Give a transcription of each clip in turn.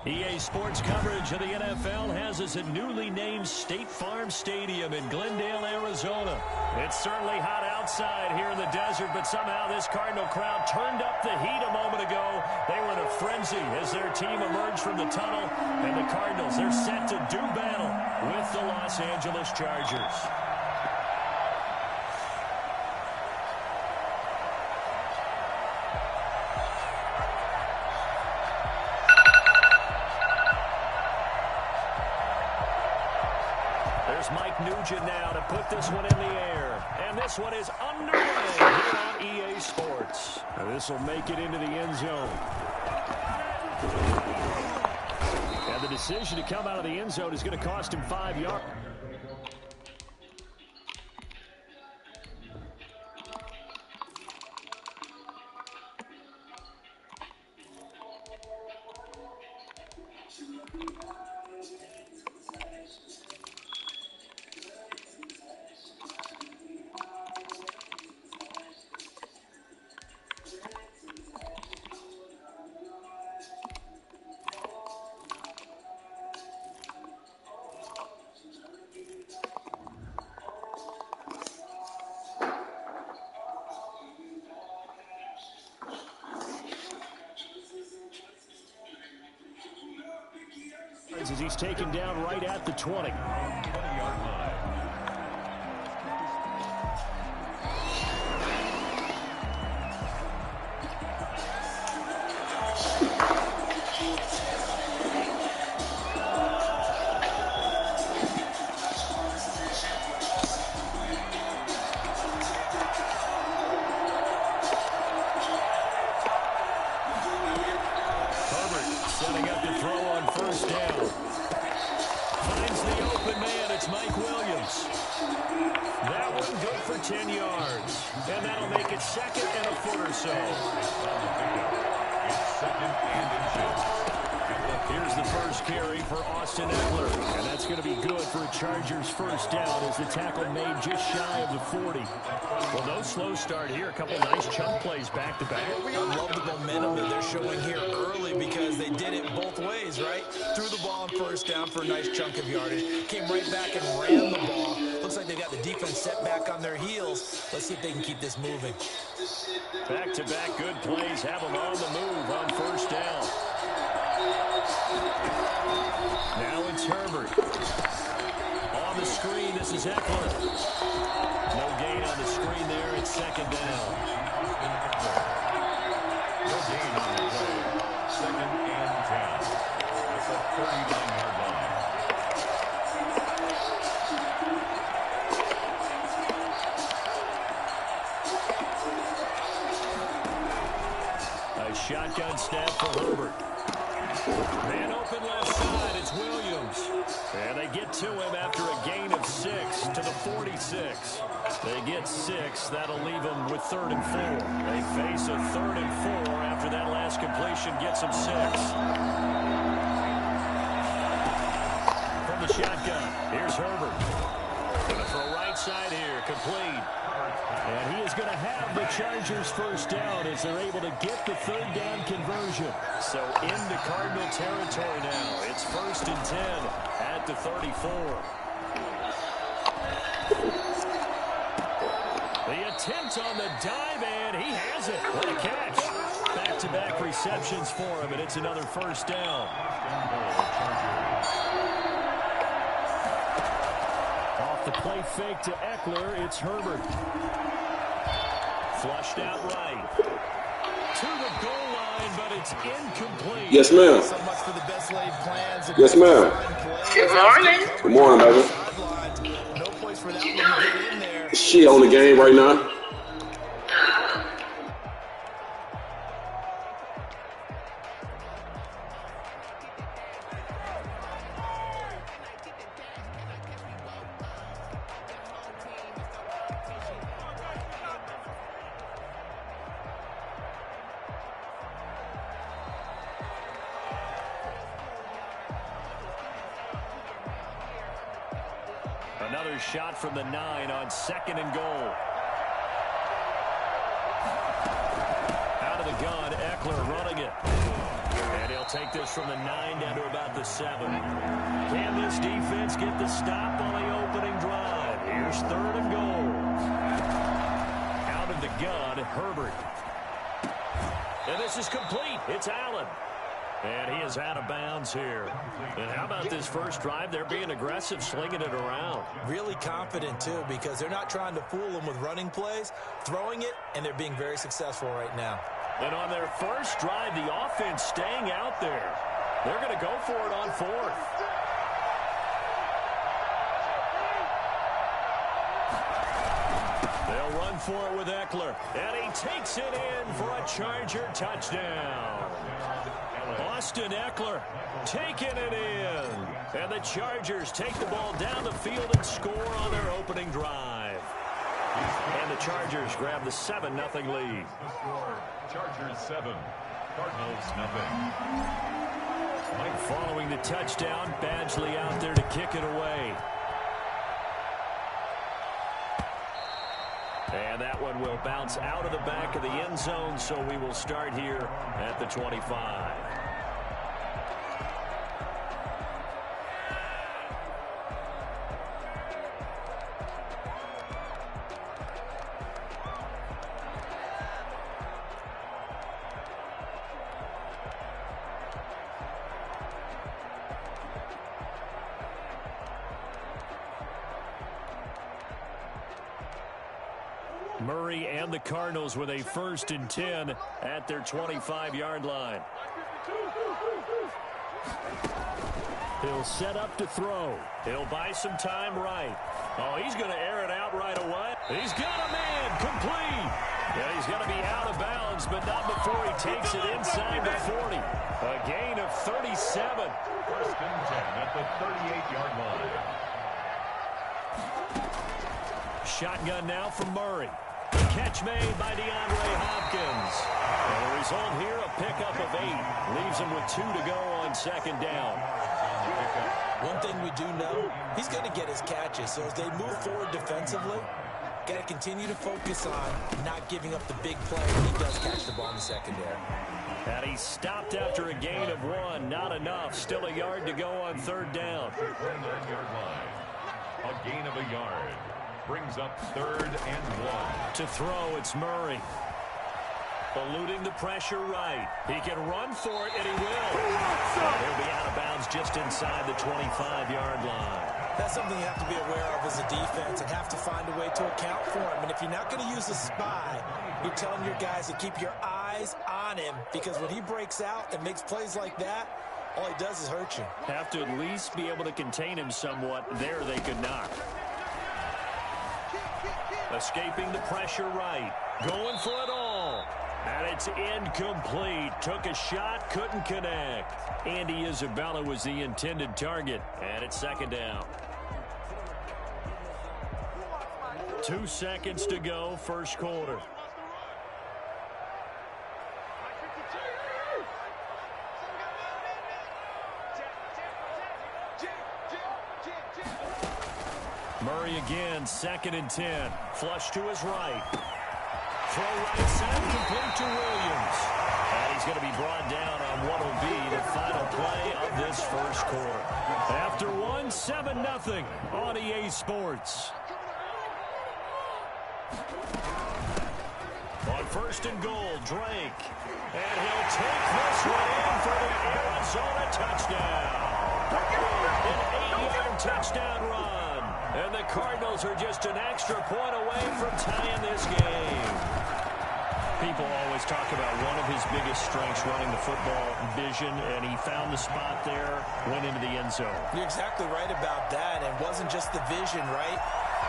EA Sports coverage of the NFL has us at newly named State Farm Stadium in Glendale, Arizona. It's certainly hot outside here in the desert, but somehow this Cardinal crowd turned up the heat a moment ago. They were in a frenzy as their team emerged from the tunnel, and the Cardinals, they're set to do battle with the Los Angeles Chargers. Mike Nugent now to put this one in the air. And this one is underway here on EA Sports. And this will make it into the end zone. And the decision to come out of the end zone is going to cost him 5 yards. As he's taken down right at the 20. Setting up to throw on first down. Finds the open man. It's Mike Williams. That one good for 10 yards. And that'll make it second and a foot or so. Second and inches. Here's the first carry for Austin Ekeler. And that's going to be good for a Chargers first down as the tackle made just shy of the 40. Well, no slow start here. A couple nice chunk plays back-to-back. I love the momentum that they're showing here early because they did it both ways, right? Threw the ball on first down for a nice chunk of yardage. Came right back and ran the ball. Looks like they got the defense set back on their heels. Let's see if they can keep this moving. Back-to-back good plays have them on the move on first down. Now it's Herbert. On the screen, this is Ekeler. No gain on the screen there. It's second down. No gain on the play. Second and 10. That's a 39-yard line. A shotgun snap for Herbert. Man open left side, it's Williams. And they get to him after a gain of 6 to the 46. They get 6. That'll leave them with 3rd and 4. They face a 3rd and 4 after that last completion gets them 6. From the shotgun, here's Herbert. Gonna throw right side here, complete. And he is going to have the Chargers first down as they're able to get the 3rd down conversion. So into Cardinal territory now. It's 1st and 10 at the 34. The attempt on the dive, and he has it. What a catch. Back-to-back receptions for him, and it's another first down. Off the play fake to Eckler, it's Herbert. Flushed out right. To the goal line, but it's incomplete. Yes, ma'am. So much for the best laid plans. Yes, ma'am. Good morning. Good morning, baby. No place for that one to get in there. Is she on the game right now? Another shot from the 9 on 2nd and goal. Out of the gun, Eckler running it. And he'll take this from the 9 down to about the 7. Can this defense get the stop on the opening drive? Here's 3rd and goal. Out of the gun, Herbert. And this is complete. It's Allen. And he is out of bounds here. And how about this first drive? They're being aggressive, slinging it around. Really confident, too, because they're not trying to fool them with running plays, throwing it, and they're being very successful right now. And on their first drive, the offense staying out there. They're going to go for it on 4th. They'll run for it with Eckler. And he takes it in for a Charger touchdown. Austin Eckler taking it in. And the Chargers take the ball down the field and score on their opening drive. And the Chargers grab the 7-0 lead. Chargers 7, Cardinals 0. Following the touchdown, Badgley out there to kick it away. And that one will bounce out of the back of the end zone, so we will start here at the 25. Murray and the Cardinals with a 1st and 10 at their 25-yard line. He'll set up to throw. He'll buy some time right. Oh, he's going to air it out right away. He's got a man complete. Yeah, he's going to be out of bounds, but not before he takes it inside the 40. A gain of 37. 1st and 10 at the 38-yard line. Shotgun now from Murray. Catch made by DeAndre Hopkins. And the result here, a pickup of 8. Leaves him with 2 to go on 2nd down. One thing we do know, he's going to get his catches. So as they move forward defensively, got to continue to focus on not giving up the big play when he does catch the ball in the secondary. And he stopped after a gain of 1. Not enough. Still a yard to go on 3rd down. 39-yard line. A gain of a yard. Brings up 3rd and 1. To throw, it's Murray. Eluding the pressure right. He can run for it, and he will. And he'll be out of bounds just inside the 25-yard line. That's something you have to be aware of as a defense and have to find a way to account for him. And if you're not going to use a spy, you're telling your guys to keep your eyes on him, because when he breaks out and makes plays like that, all he does is hurt you. Have to at least be able to contain him somewhat. There they could not. Escaping the pressure right. Going for it all. And it's incomplete. Took a shot, couldn't connect. Andy Isabella was the intended target. And it's 2nd down. 2 seconds to go, 1st quarter. Murray again, 2nd and 10. Flush to his right. Throw right side, complete to Williams. And he's going to be brought down on what will be the final play of this 1st quarter. After 1, 7-0 on EA Sports. first and goal. Drake. And he'll take this one in for the Arizona touchdown. An 8-yard touchdown run. And the Cardinals are just an extra point away from tying this game. People always talk about one of his biggest strengths running the football, vision, and he found the spot there, went into the end zone. You're exactly right about that. It wasn't just the vision, right?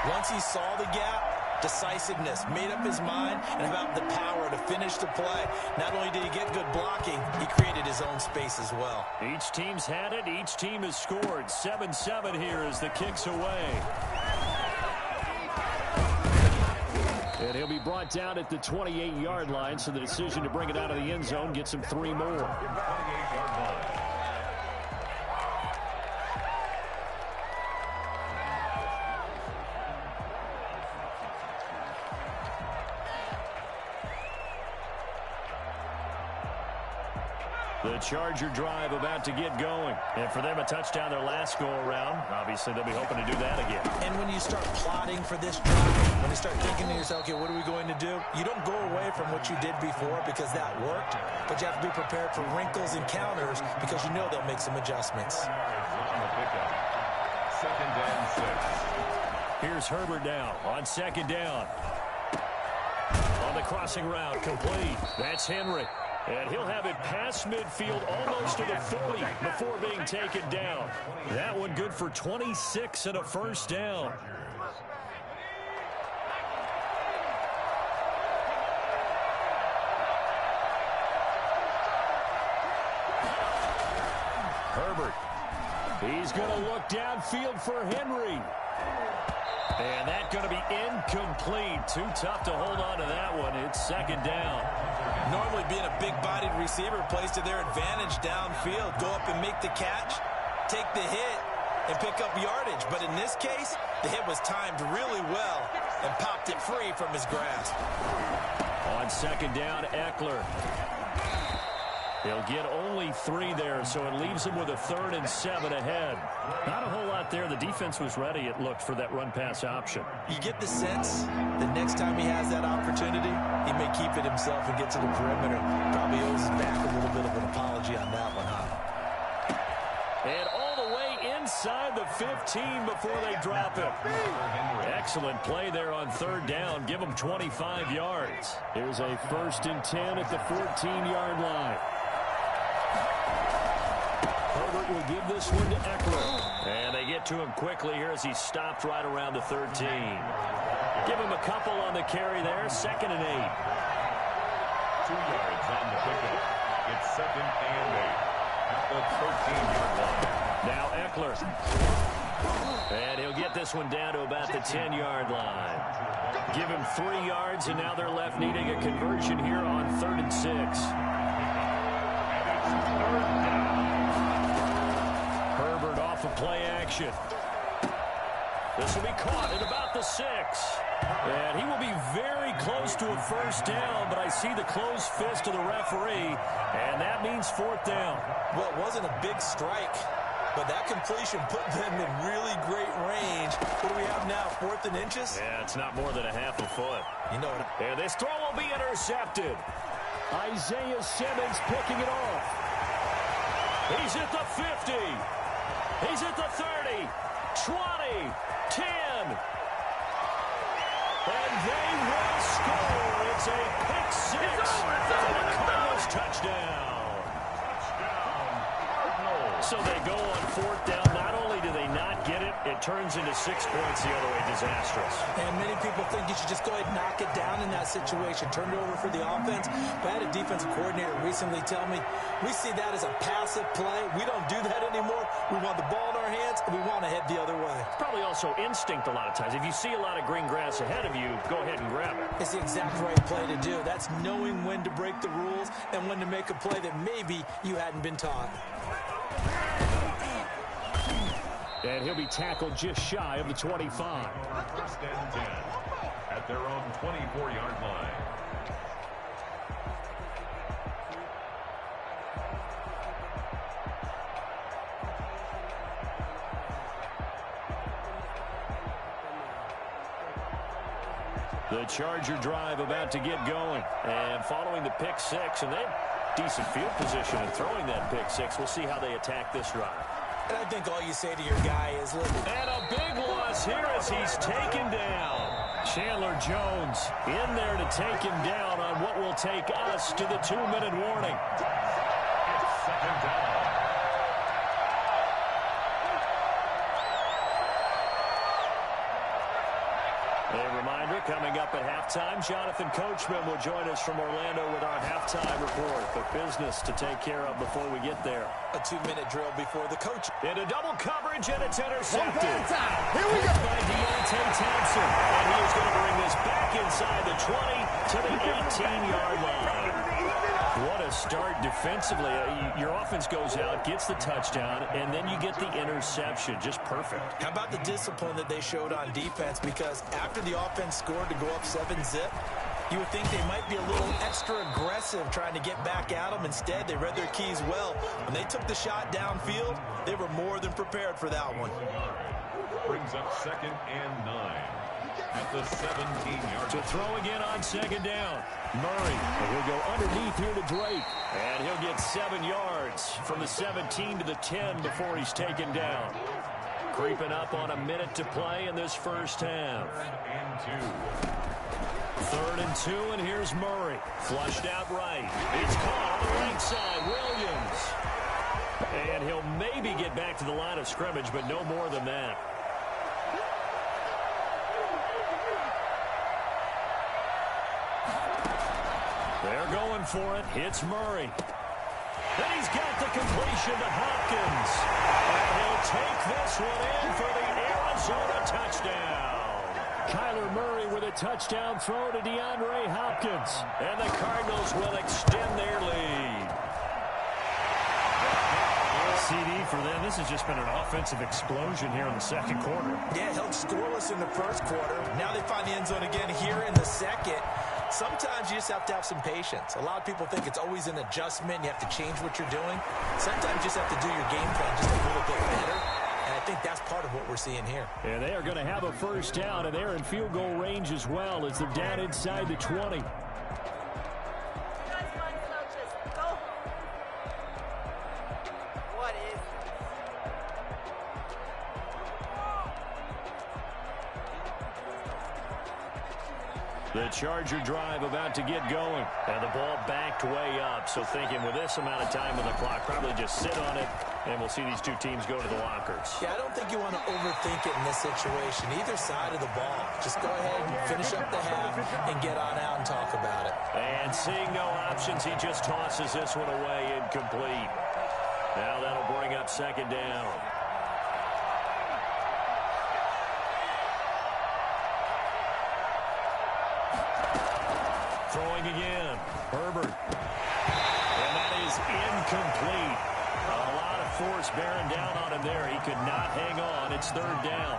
Once he saw the gap, decisiveness, made up his mind, and about the power to finish the play. Not only did he get good blocking, he created his own space as well. Each team's had it. Each team has scored. 7-7 here as the kick's away. And he'll be brought down at the 28-yard line, so the decision to bring it out of the end zone gets him 3 more. 28-yard line. The Charger drive about to get going. And for them, a touchdown their last go-around. Obviously, they'll be hoping to do that again. And when you start plotting for this drive, when you start thinking to yourself, okay, what are we going to do? You don't go away from what you did before because that worked, but you have to be prepared for wrinkles and counters because you know they'll make some adjustments. On the pickup. 2nd and 6. Here's Herbert now on 2nd down. On the crossing route, complete. That's Henry. And he'll have it past midfield almost to the 40 before being taken down. That one good for 26 and a first down. Herbert. He's going to look downfield for Henry. And that's going to be incomplete. Too tough to hold on to that one. It's 2nd down. Normally being a big-bodied receiver plays to their advantage downfield. Go up and make the catch, take the hit, and pick up yardage. But in this case, the hit was timed really well and popped it free from his grasp. On 2nd down, Eckler. He'll get only 3 there, so it leaves him with a 3rd and 7 ahead. Not a whole lot there. The defense was ready, it looked, for that run-pass option. You get the sense the next time he has that opportunity, he may keep it himself and get to the perimeter. Probably owes back a little bit of an apology on that one, huh? And all the way inside the 15 before they drop it. Excellent play there on 3rd down. Give him 25 yards. Here's a 1st and 10 at the 14-yard line. Herbert will give this one to Eckler. And they get to him quickly here as he stopped right around the 13. Give him a couple on the carry there. 2nd and 8. 2 yards on the pickup. It's 2nd and 8 at the 13-yard line. Now Eckler. And he'll get this one down to about the 10-yard line. Give him 3 yards, and now they're left needing a conversion here on 3rd and 6. Herbert off of play action. This will be caught at about the 6. And he will be very close to a first down, but I see the closed fist of the referee, and that means 4th down. Well, it wasn't a big strike, but that completion put them in really great range. What do we have now, 4th and inches? Yeah, it's not more than a half a foot. You know what? And this throw will be intercepted. Isaiah Simmons picking it off. He's at the 50. He's at the 30, 20, 10. And they will score. It's a pick 6 for the Cardinals touchdown. So they go on 4th down. Not only do they not get it, it turns into 6 points the other way. Disastrous. And many people think you should just go ahead and knock it down in that situation. Turn it over for the offense. But I had a defensive coordinator recently tell me, we see that as a passive play. We don't do that anymore. We want the ball in our hands, and we want to head the other way. It's probably also instinct a lot of times. If you see a lot of green grass ahead of you, go ahead and grab it. It's the exact right play to do. That's knowing when to break the rules and when to make a play that maybe you hadn't been taught. And he'll be tackled just shy of the 25. 1st and 10 at their own 24-yard line. The Charger drive about to get going. And following the pick six, and they have decent field position in throwing that pick six. We'll see how they attack this drive. And I think all you say to your guy is, look. And a big loss here as he's taken down. Chandler Jones in there to take him down on what will take us to the 2-minute warning. It's second down. A reminder, coming up at halftime, Jonathan Coachman will join us from Orlando with our halftime report. But business to take care of before we get there. A 2-minute drill before the coach. Into double coverage, and it's intercepted. Here we go. By Deontay Thompson. And he is going to bring this back inside the 20 to the 18-yard line. What a start defensively. Your offense goes out, gets the touchdown, and then you get the interception. Just perfect. How about the discipline that they showed on defense? Because after the offense scored to go up 7-zip, you would think they might be a little extra aggressive trying to get back at them. Instead, they read their keys well. When they took the shot downfield, they were more than prepared for that one. Brings up 2nd and 9 at the 17-yard. To throw again on 2nd down. Murray, and he'll go underneath here to Drake. And he'll get 7 yards from the 17 to the 10 before he's taken down. Creeping up on a minute to play in this first half. 3rd and 2, and here's Murray. Flushed out right. It's caught on the right side. Williams. And he'll maybe get back to the line of scrimmage, but no more than that. They're going for it. It's Murray. And he's got the completion to Hopkins. And he'll take this one in for the Arizona touchdown. Kyler Murray with a touchdown throw to DeAndre Hopkins. And the Cardinals will extend their lead. CD for them. This has just been an offensive explosion here in the second quarter. Yeah, held scoreless in the first quarter. Now they find the end zone again here in the second. Sometimes you just have to have some patience. A lot of people think it's always an adjustment. You have to change what you're doing. Sometimes you just have to do your game plan just a little bit better. And I think that's part of what we're seeing here. And they are going to have a first down, and they're in field goal range as well as they're down inside the 20. The Charger drive about to get going. And the ball backed way up. So thinking with this amount of time on the clock, probably just sit on it, and we'll see these two teams go to the lockers. Yeah, I don't think you want to overthink it in this situation. Either side of the ball. Just go ahead and finish up the half and get on out and talk about it. And seeing no options, he just tosses this one away incomplete. Now that'll bring up 2nd down. Throwing again. Herbert. And that is incomplete. A lot of force bearing down on him there. He could not hang on. It's 3rd down.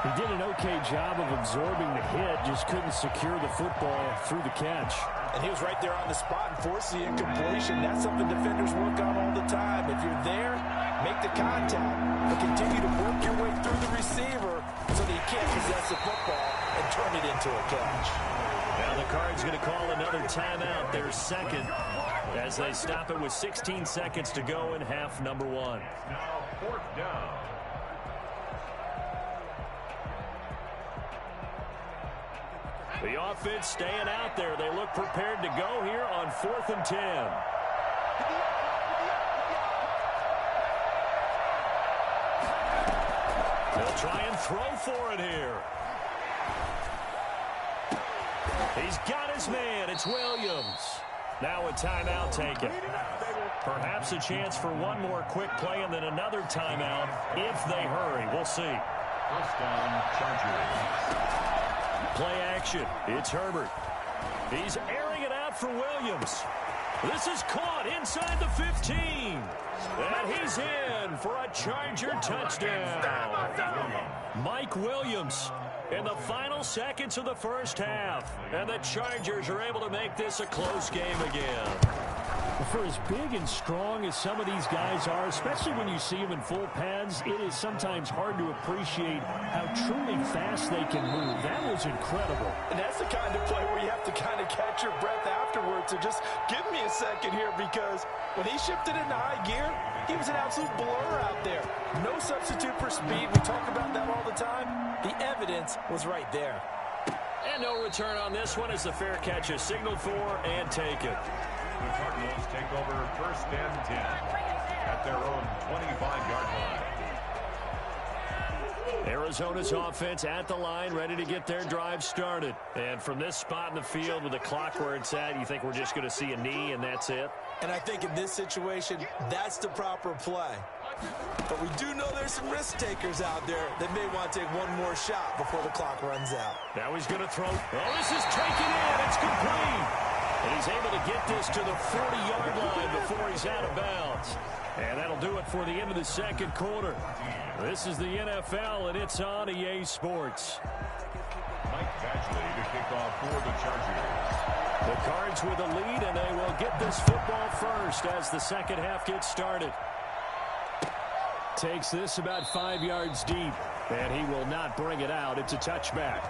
He did an okay job of absorbing the hit, just couldn't secure the football through the catch. And he was right there on the spot and forced the incompletion. That's something defenders work on all the time. If you're there, make the contact, but continue to work your way through the receiver so that you can't possess the football and turn it into a catch. Now the Cards going to call another timeout, their 2nd, as they stop it with 16 seconds to go in half number 1. Now 4th down. The offense staying out there. They look prepared to go here on 4th and 10. They'll try and throw for it here. He's got his man. It's Williams. Now a timeout taken. Perhaps a chance for one more quick play and then another timeout if they hurry. We'll see. 1st down, Chargers. Play action. It's Herbert. He's airing it out for Williams. This is caught inside the 15. And he's in for a Charger touchdown. Mike Williams in the final seconds of the first half. And the Chargers are able to make this a close game again. For as big and strong as some of these guys are, especially when you see them in full pads, it is sometimes hard to appreciate how truly fast they can move. That was incredible. And that's the kind of play where you have to kind of catch your breath afterwards. So just give me a second here, because when he shifted into high gear, he was an absolute blur out there. No substitute for speed. We talk about that all the time. The evidence was right there. And no return on this one as the fair catch is signaled for and taken. The Cardinals take over 1st and 10 at their own 25-yard line. Arizona's offense at the line, ready to get their drive started. And from this spot in the field with the clock where it's at, you think we're just going to see a knee and that's it? And I think in this situation, that's the proper play. But we do know there's some risk takers out there that may want to take one more shot before the clock runs out. Now he's going to throw. Oh, this is taken in. It's complete. And he's able to get this to the 40-yard line before he's out of bounds. And that'll do it for the end of the second quarter. This is the NFL, and it's on EA Sports. Mike Badgley to kick off for the Chargers. The Cards with a lead, and they will get this football first as the second half gets started. Takes this about 5 yards deep, and he will not bring it out. It's a touchback.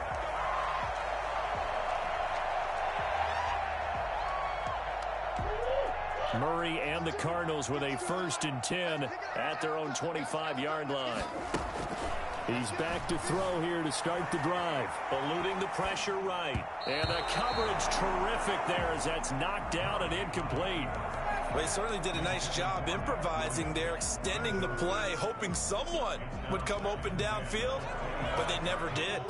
Murray and the Cardinals with a 1st and 10 at their own 25-yard line. He's back to throw here to start the drive. Eluding the pressure right. And the coverage terrific there as that's knocked out and incomplete. Well, he certainly did a nice job improvising there, extending the play, hoping someone would come open downfield, but they never did.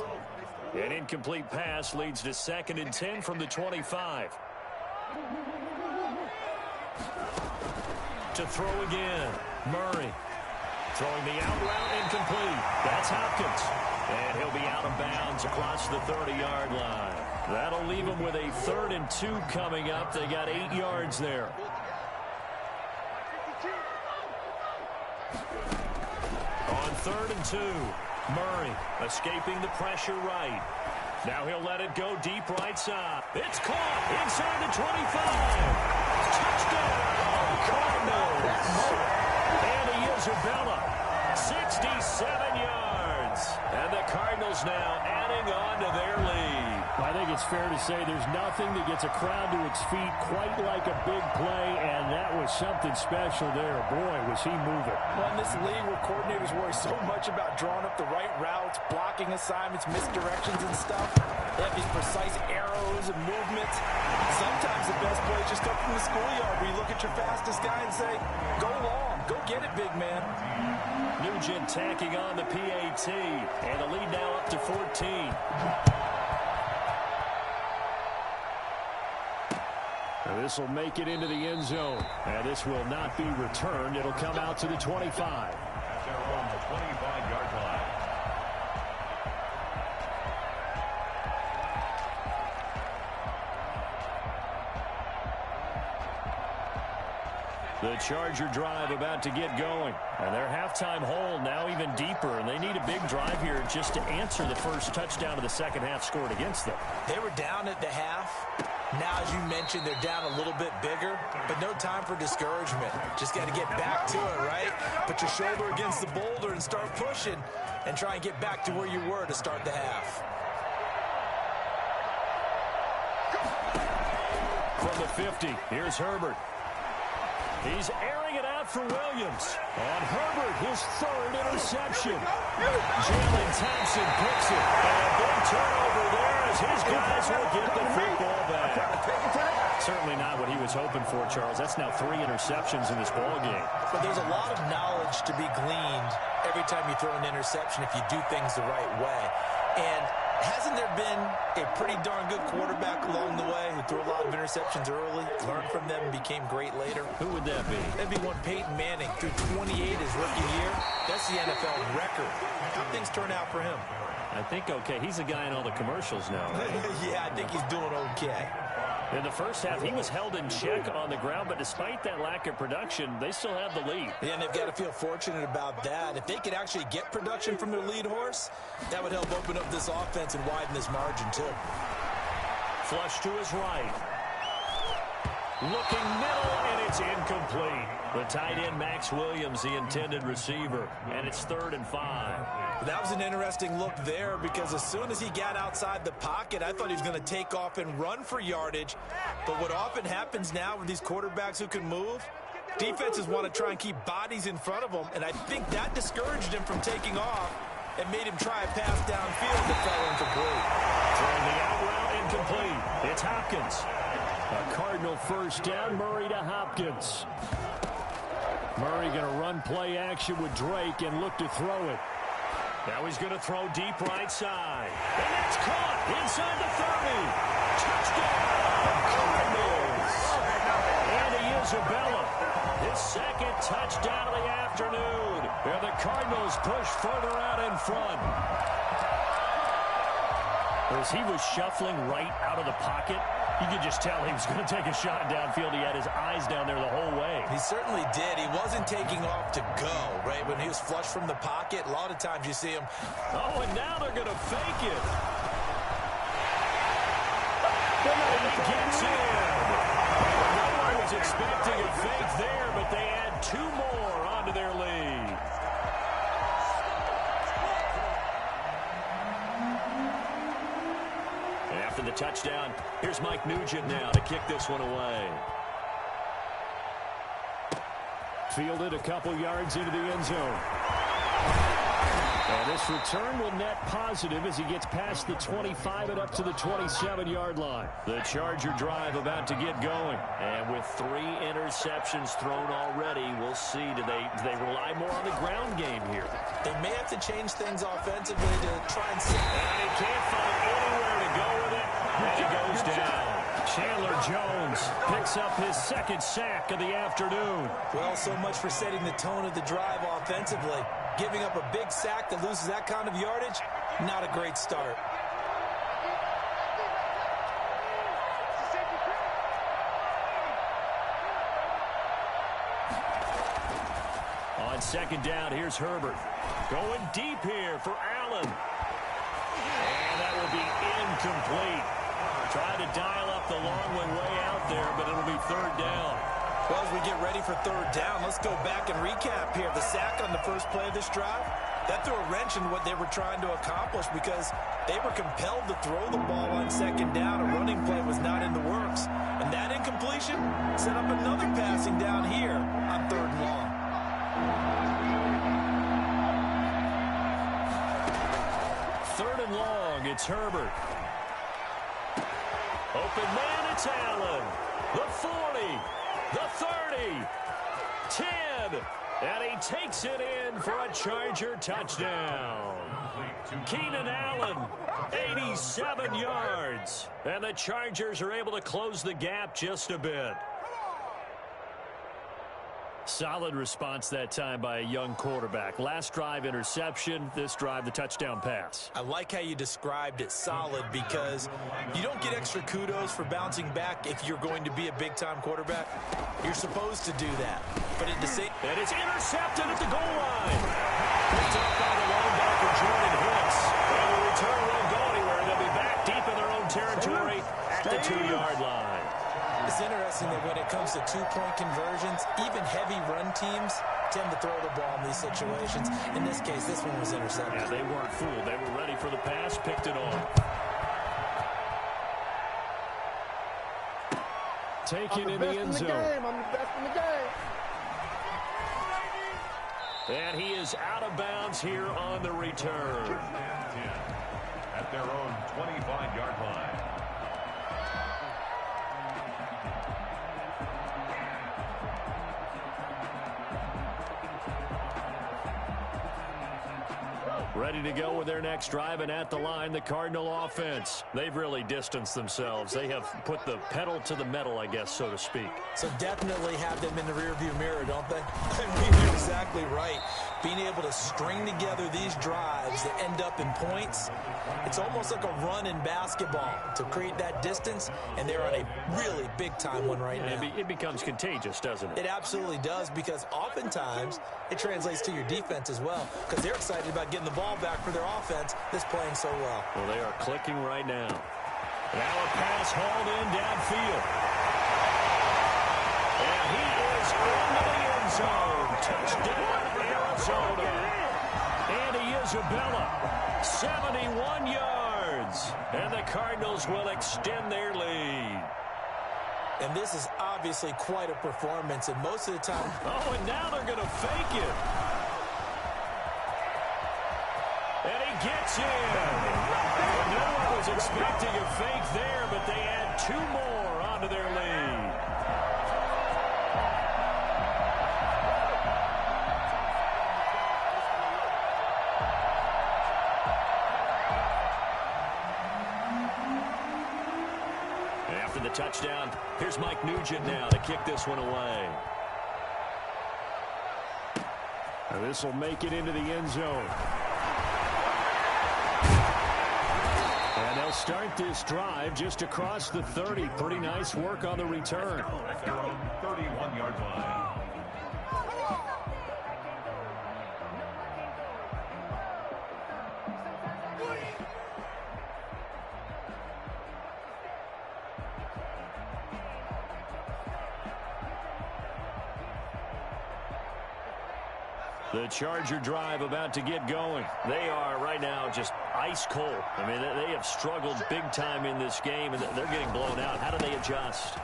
An incomplete pass leads to 2nd and 10 from the 25. To throw again, Murray. Throwing the out route incomplete. That's Hopkins. And he'll be out of bounds across the 30-yard line. That'll leave him with a 3rd and 2 coming up. They got 8 yards there. On 3rd and 2, Murray escaping the pressure right. Now he'll let it go deep right side. It's caught inside the 25. Touchdown, Cardinals. And Isabella, 67 yards. And the Cardinals now adding on to their lead. I think it's fair to say there's nothing that gets a crowd to its feet quite like a big play, and that was something special there. Boy, was he moving. Well, in this league where coordinators worry so much about drawing up the right routes, blocking assignments, misdirections and stuff, they have these precise arrows and movements. Sometimes the best plays just come from the schoolyard where you look at your fastest guy and say, go long, go get it, big man. Nugent tacking on the PAT, and the lead now up to 14. This will make it into the end zone. And this will not be returned. It'll come out to the 25. At their own 25-yard line. The Charger drive about to get going. And their halftime hole now even deeper. And they need a big drive here just to answer the first touchdown of the second half scored against them. They were down at the half. Now, as you mentioned, they're down a little bit bigger, but no time for discouragement. Just got to get back to it, right? Put your shoulder against the boulder and start pushing and try and get back to where you were to start the half. From the 50, here's Herbert. He's airing it out for Williams. On Herbert, his 3rd interception. Jalen Thompson picks it. And a big turnover there as his guys will get the football back. Certainly not what he was hoping for, Charles. That's now 3 interceptions in this ball game. But there's a lot of knowledge to be gleaned every time you throw an interception if you do things the right way. And hasn't there been a pretty darn good quarterback along the way who threw a lot of interceptions early, learned from them, and became great later? Who would that be? That'd be one Peyton Manning. Threw 28 his rookie year. That's the NFL record. How things turn out for him? I think okay. He's a guy in all the commercials now, right? Yeah, I think he's doing okay. In the first half, he was held in check on the ground, but despite that lack of production, they still have the lead. Yeah, and they've got to feel fortunate about that. If they could actually get production from their lead horse, that would help open up this offense and widen this margin, too. Flush to his right. Looking middle, and it's incomplete. The tight end, Max Williams, the intended receiver. And it's 3rd and 5. That was an interesting look there because as soon as he got outside the pocket, I thought he was going to take off and run for yardage. But what often happens now with these quarterbacks who can move, defenses want to try and keep bodies in front of them, and I think that discouraged him from taking off and made him try a pass downfield that fell incomplete. Throwing the out route incomplete. It's Hopkins. A Cardinal first down, Murray to Hopkins. Murray going to run play action with Drake and look to throw it. Now he's going to throw deep right side. And that's caught inside the 30. Touchdown, Cardinals. Andy Isabella, his 2nd touchdown of the afternoon. And the Cardinals push further out in front. As he was shuffling right out of the pocket, you could just tell he was going to take a shot downfield. He had his eyes down there the whole way. He certainly did. He wasn't taking off to go, right? When he was flush from the pocket, a lot of times you see him. Oh, and now they're going to fake it. And he gets in. No one was expecting a fake there, but they add 2 more onto their lead. After the touchdown, here's Mike Nugent now to kick this one away. Fielded a couple yards into the end zone. And this return will net positive as he gets past the 25 and up to the 27-yard line. The Charger drive about to get going. And with 3 interceptions thrown already, we'll see. Do they rely more on the ground game here? They may have to change things offensively to try and see. And he can't find anywhere to go with it. And it goes down. Chandler Jones picks up his 2nd sack of the afternoon. Well, so much for setting the tone of the drive offensively. Giving up a big sack that loses that kind of yardage, not a great start. On 2nd down, here's Herbert. Going deep here for Allen. And that will be incomplete. Trying to dial up the long one way out there, but it'll be 3rd down. Well, as we get ready for 3rd down, let's go back and recap here. The sack on the first play of this drive, that threw a wrench in what they were trying to accomplish because they were compelled to throw the ball on 2nd down. A running play was not in the works. And that incompletion set up another passing down here on 3rd and long. Third and long, it's Herbert. Open man, it's Allen. The 40, the 30, 10, and he takes it in for a Charger touchdown. Keenan Allen, 87 yards. And the Chargers are able to close the gap just a bit. Solid response that time by a young quarterback. Last drive, interception. This drive, the touchdown pass. I like how you described it, solid, because you don't get extra kudos for bouncing back if you're going to be a big-time quarterback. You're supposed to do that. But at the same... And it's intercepted at the goal line. Picked up by the linebacker, Jordan Hicks. And the return won't go anywhere. They'll be back deep in their own territory at the 2-yard line. It's interesting that when it comes to 2-point conversions, even heavy run teams tend to throw the ball in these situations. In this case, this one was intercepted. Yeah, they weren't fooled. They were ready for the pass, picked it off. Taken in the end zone. I'm the best in the game. And he is out of bounds here on the return. At their own 25-yard line. Ready to go with their next drive, and at the line, the Cardinal offense. They've really distanced themselves. They have put the pedal to the metal, I guess, so to speak. So definitely have them in the rearview mirror, don't they? I mean, you're exactly right. Being able to string together these drives that end up in points, it's almost like a run in basketball to create that distance, and they're on a really big-time one right now. It becomes contagious, doesn't it? It absolutely does, because oftentimes it translates to your defense as well, because they're excited about getting the ball back for their offense that's playing so well. Well, they are clicking right now. Now a pass hauled in downfield. And he is into the end zone. Touchdown, Arizona. Andy Isabella, 71 yards. And the Cardinals will extend their lead. And this is obviously quite a performance, and most of the time... Oh, and now they're going to fake it. And he gets in. And no one was expecting a fake there, but they add 2 more onto their lead. After the touchdown, here's Mike Nugent now to kick this one away. And this will make it into the end zone. And they'll start this drive just across the 30. Pretty nice work on the return. At their own 31-yard line. The Charger drive about to get going. They are right now just ice cold. I mean, they have struggled big time in this game, and they're getting blown out. How do they adjust?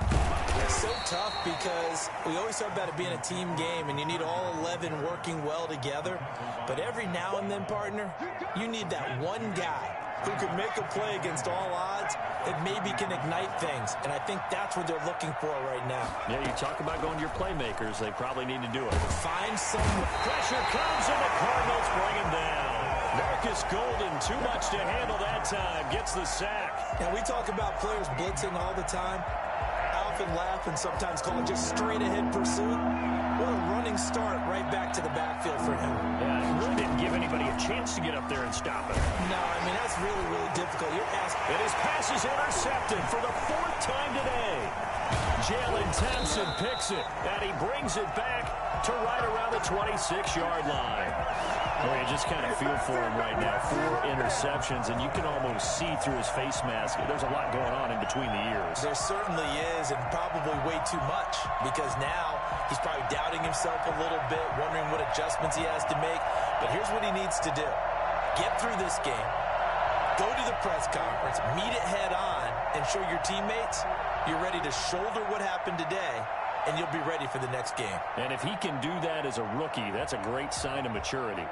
It's so tough because we always talk about it being a team game, and you need all 11 working well together. But every now and then, partner, you need that one guy who can make a play against all odds that maybe can ignite things. And I think that's what they're looking for right now. Yeah, you talk about going to your playmakers. They probably need to do it. Find some... Pressure comes, and the Cardinals bring him down. Marcus Golden, too much to handle that time, gets the sack. Now, we talk about players blitzing all the time. I often laugh and sometimes call it just straight-ahead pursuit. What a running start right back to the backfield for him. Yeah, he really didn't give anybody a chance to get up there and stop it. No, I mean, that's really, really difficult. You're asking... And his pass is intercepted for the 4th time today. Jalen Thompson picks it, and he brings it back to right around the 26-yard line. Oh, you just kind of feel for him right now. 4 interceptions, and you can almost see through his face mask. There's a lot going on in between the ears. There certainly is, and probably way too much, because now he's probably doubting himself a little bit, wondering what adjustments he has to make. But here's what he needs to do. Get through this game, go to the press conference, meet it head on, and show your teammates you're ready to shoulder what happened today, and you'll be ready for the next game. And if he can do that as a rookie, that's a great sign of maturity.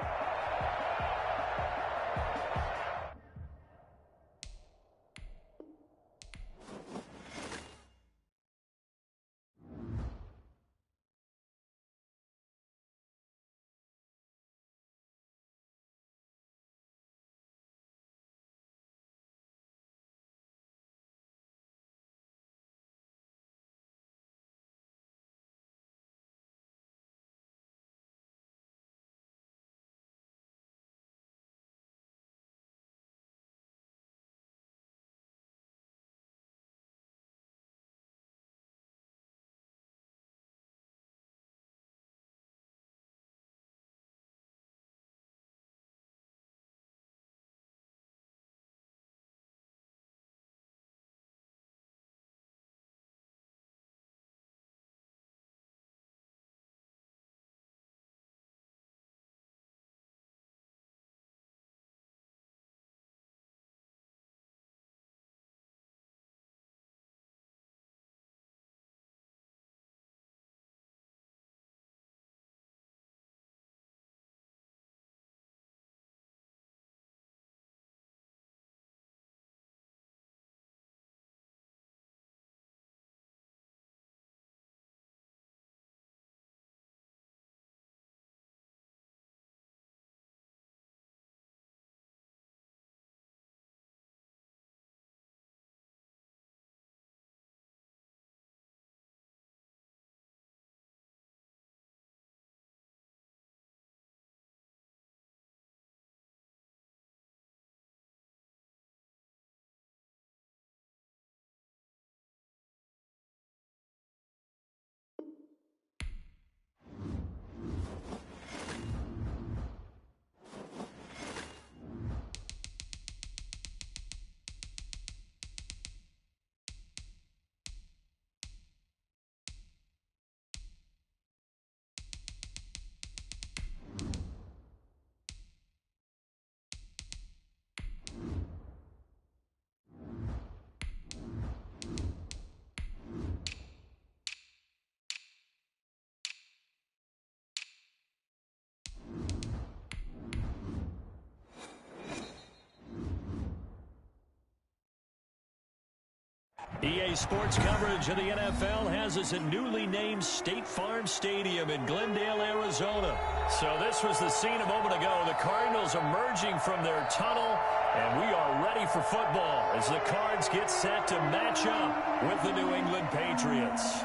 EA Sports coverage of the NFL has us at newly named State Farm Stadium in Glendale, Arizona. So this was the scene a moment ago. The Cardinals emerging from their tunnel, and we are ready for football as the Cards get set to match up with the New England Patriots.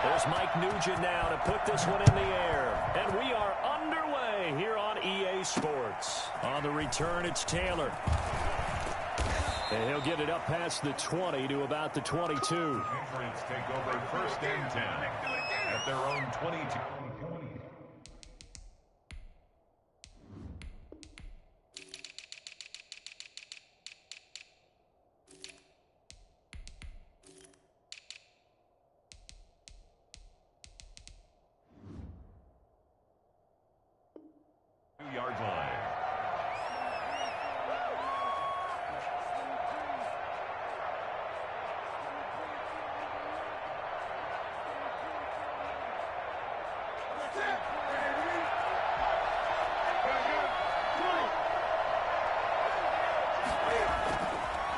There's Mike Nugent now to put this one in the air. And we are underway here on EA Sports. On the return, it's Taylor. And he'll get it up past the 20 to about the 22. Patriots take over 1st and 10 at their own 22. Yard line.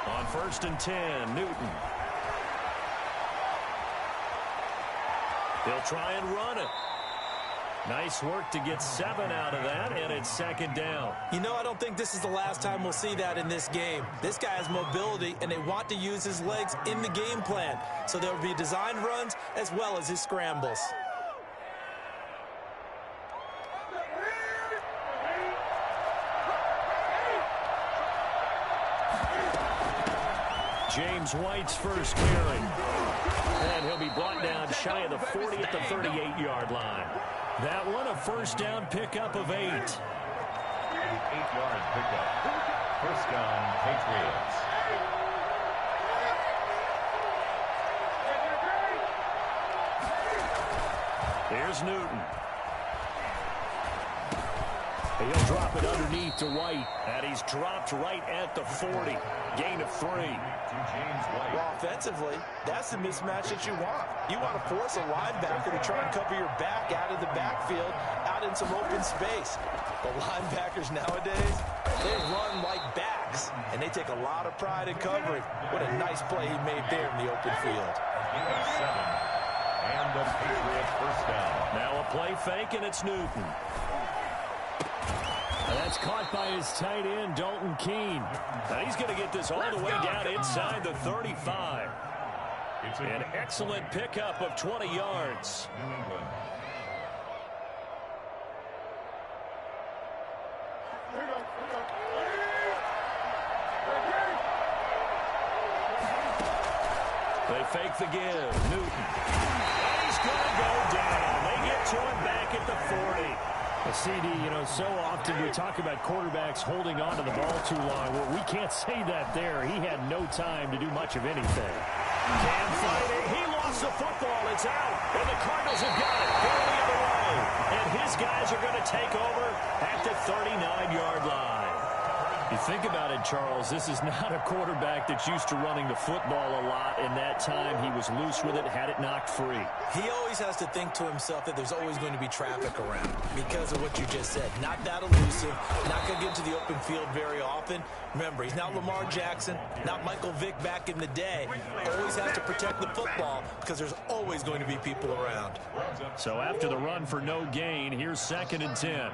On 1st and 10, Newton. He'll try and run it. Nice work to get 7 out of that, and it's 2nd down. You know, I don't think this is the last time we'll see that in this game. This guy has mobility, and they want to use his legs in the game plan. So there will be designed runs as well as his scrambles. James White's first carry. And he'll be brought down shy of the 40 at the 38-yard line. That one a 1st down pickup of 8. 8-yard pickup. 1st down, Patriots. Here's Newton. He'll drop it underneath to White. And he's dropped right at the 40. Gain of 3. To James White. Well, offensively, that's the mismatch that you want. You want to force a linebacker to try and cover your back out of the backfield, out in some open space. The linebackers nowadays, they run like backs, and they take a lot of pride in covering. What a nice play he made there in the open field. Gain of 7. And the Patriots 1st down. Now a play fake, and it's Newton. And that's caught by his tight end, Dalton Keene. Now he's going to get this all the way down inside the 35. An excellent pickup of 20 yards. New England. They fake the give. Newton. And he's going to go down. They get to him back at the 40. CD, you know, so often we talk about quarterbacks holding on to the ball too long. Well, we can't say that there. He had no time to do much of anything. Can't find it. He lost the football. It's out. And the Cardinals have got it. Going the other way. And his guys are going to take over at the 39-yard line. You think about it, Charles, this is not a quarterback that's used to running the football a lot, and that time he was loose with it, had it knocked free. He always has to think to himself that there's always going to be traffic around because of what you just said. Not that elusive, not going to get into the open field very often. Remember, he's not Lamar Jackson, not Michael Vick back in the day. Always has to protect the football because there's always going to be people around. So after the run for no gain, here's 2nd and 10.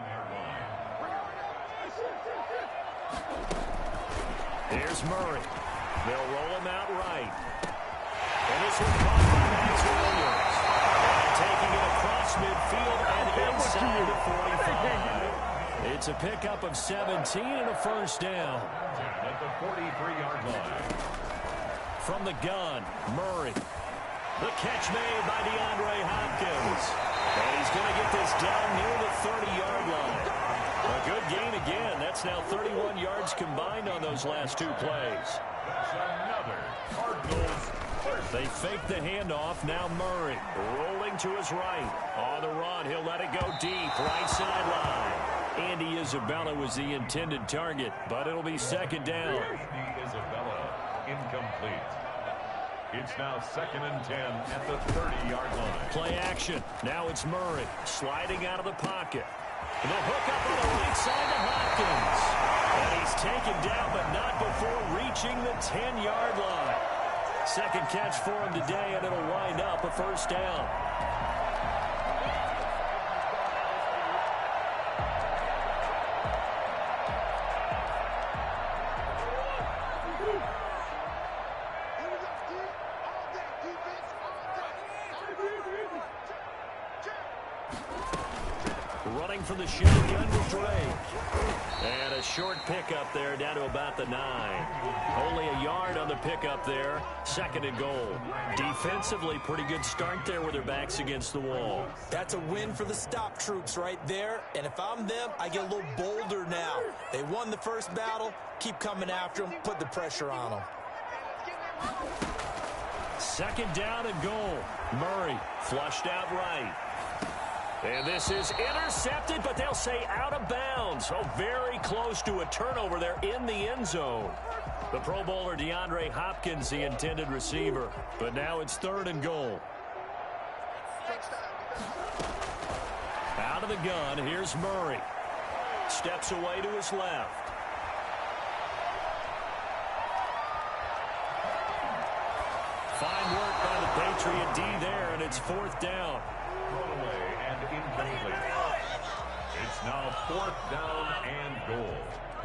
Here's Murray. They'll roll him out right. And this one caught by Max Williams. And taking it across midfield and inside the 45. It's a pickup of 17 and a 1st down. At the 43-yard line. From the gun, Murray. The catch made by DeAndre Hopkins. And he's going to get this down near the 30-yard line. A good gain again. That's now 31 yards combined on those last 2 plays. That's another Cardinals first. They fake the handoff. Now Murray rolling to his right. On the run, he'll let it go deep. Right sideline. Andy Isabella was the intended target, but it'll be 2nd down. Andy Isabella incomplete. It's now 2nd and 10 at the 30-yard line. Play action. Now it's Murray sliding out of the pocket. The hook up on the right side to Hopkins. And he's taken down but not approaching the 10-yard line. Second catch for him today, and it'll wind up a first down. Running from the shotgun with Drake. And a short pickup there down to about the 9. Only a yard on the pickup there. Second and goal. Defensively, pretty good start there with their backs against the wall. That's a win for the stop troops right there. And if I'm them, I get a little bolder now. They won the first battle. Keep coming after them. Put the pressure on them. Second down and goal. Murray flushed out right. And this is intercepted, but they'll say out of bounds. Oh, very close to a turnover there in the end zone. The Pro Bowler DeAndre Hopkins, the intended receiver. But now it's third and goal. Out of the gun, here's Murray. Steps away to his left. Fine work by the Patriot D there, and it's fourth down. Throwaway and incomplete. It's now fourth down and goal.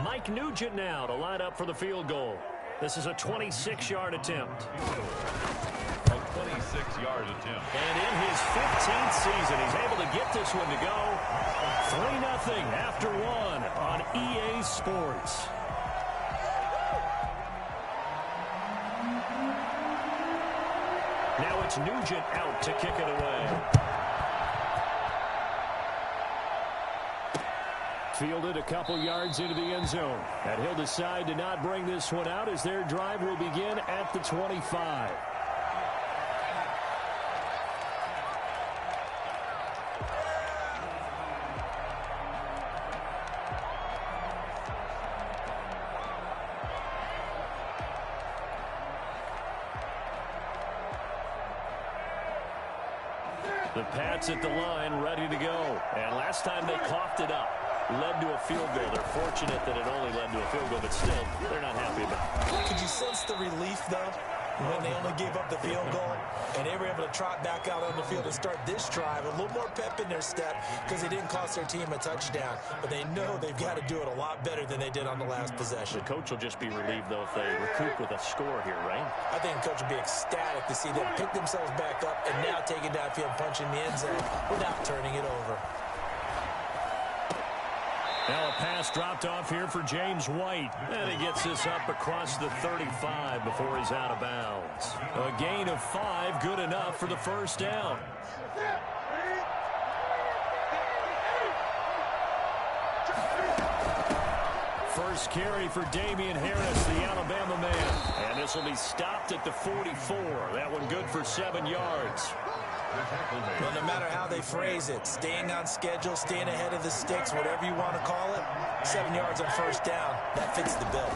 Mike Nugent now to line up for the field goal. This is a 26-yard attempt. A 26-yard attempt. And in his 15th season, he's able to get this one to go. 3-0 after one on EA Sports. Now it's Nugent out to kick it away. Fielded a couple yards into the end zone. And he'll decide to not bring this one out as their drive will begin at the 25. The Pats at the line, ready to go. And last time they coughed it up. Led to a field goal. They're fortunate that it only led to a field goal, but still, they're not happy about it. Could you sense the relief, though, when they only gave up the field goal and they were able to trot back out on the field and start this drive? A little more pep in their step because they didn't cost their team a touchdown, but they know they've got to do it a lot better than they did on the last possession. The coach will just be relieved, though, if they recoup with a score here, right? I think the coach will be ecstatic to see them pick themselves back up and now take it downfield, punching the end zone without turning it over. Now a pass dropped off here for James White. And he gets this up across the 35 before he's out of bounds. A gain of 5, good enough for the first down. First carry for Damian Harris, the Alabama man. And this will be stopped at the 44. That one good for 7 yards. Well, no matter how they phrase it, staying on schedule, staying ahead of the sticks, whatever you want to call it, 7 yards on first down, that fits the bill.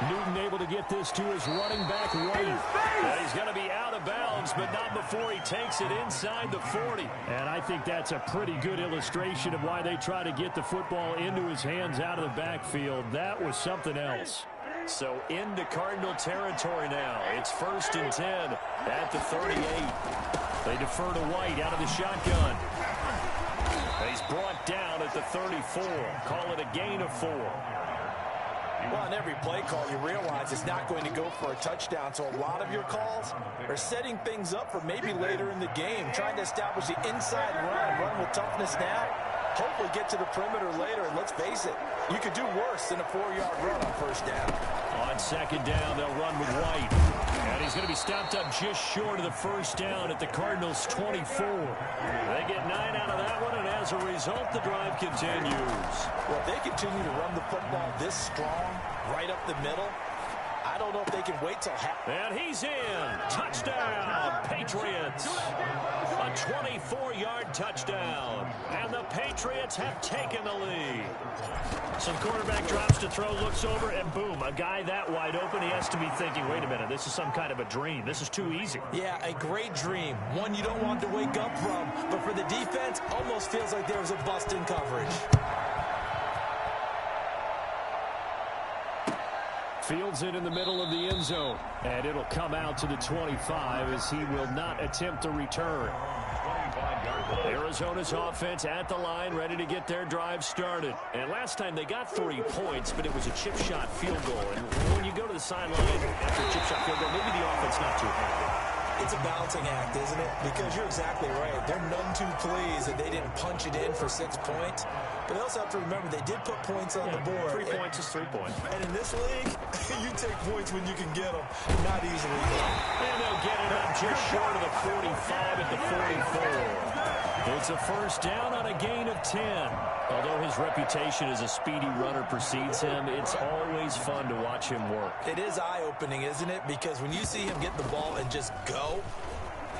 Newton able to get this to his running back White. He's going to be out of bounds, but not before he takes it inside the 40. And I think that's a pretty good illustration of why they try to get the football into his hands out of the backfield. That was something else. So into Cardinal territory now. It's 1st and 10 at the 38. They defer to White out of the shotgun. He's brought down at the 34. Call it a gain of 4. Well, on every play call, you realize it's not going to go for a touchdown. So a lot of your calls are setting things up for maybe later in the game, trying to establish the inside run with toughness now. Hopefully get to the perimeter later, and let's face it, you could do worse than a 4-yard run on first down. On second down, they'll run with White. And he's going to be stopped up just short of the first down at the Cardinals' 24. They get 9 out of that one, and as a result, the drive continues. Well, if they continue to run the football this strong, right up the middle, I don't know if they can wait till half. And he's in. Touchdown, Patriots. A 24-yard touchdown. And the Patriots have taken the lead. So the quarterback drops to throw, looks over, and boom, a guy that wide open, he has to be thinking, wait a minute, this is some kind of a dream. This is too easy. Yeah, a great dream. One you don't want to wake up from. But for the defense, almost feels like there was a bust in coverage. Fields it in the middle of the end zone. And it'll come out to the 25 as he will not attempt to return. Arizona's offense at the line, ready to get their drive started. And last time they got 3 points, but it was a chip shot field goal. And when you go to the sideline after a chip shot field goal, maybe the offense not too happy. It's a balancing act, isn't it? Because you're exactly right. They're none too pleased that they didn't punch it in for 6 points. But they also have to remember they did put points on the board. 3 points is 3 points. And in this league, you take points when you can get them, not easily. And they'll get it up just short of the 45 at the 44. It's a first down on a gain of 10. Although his reputation as a speedy runner precedes him, it's always fun to watch him work. It is eye-opening, isn't it? Because when you see him get the ball and just go,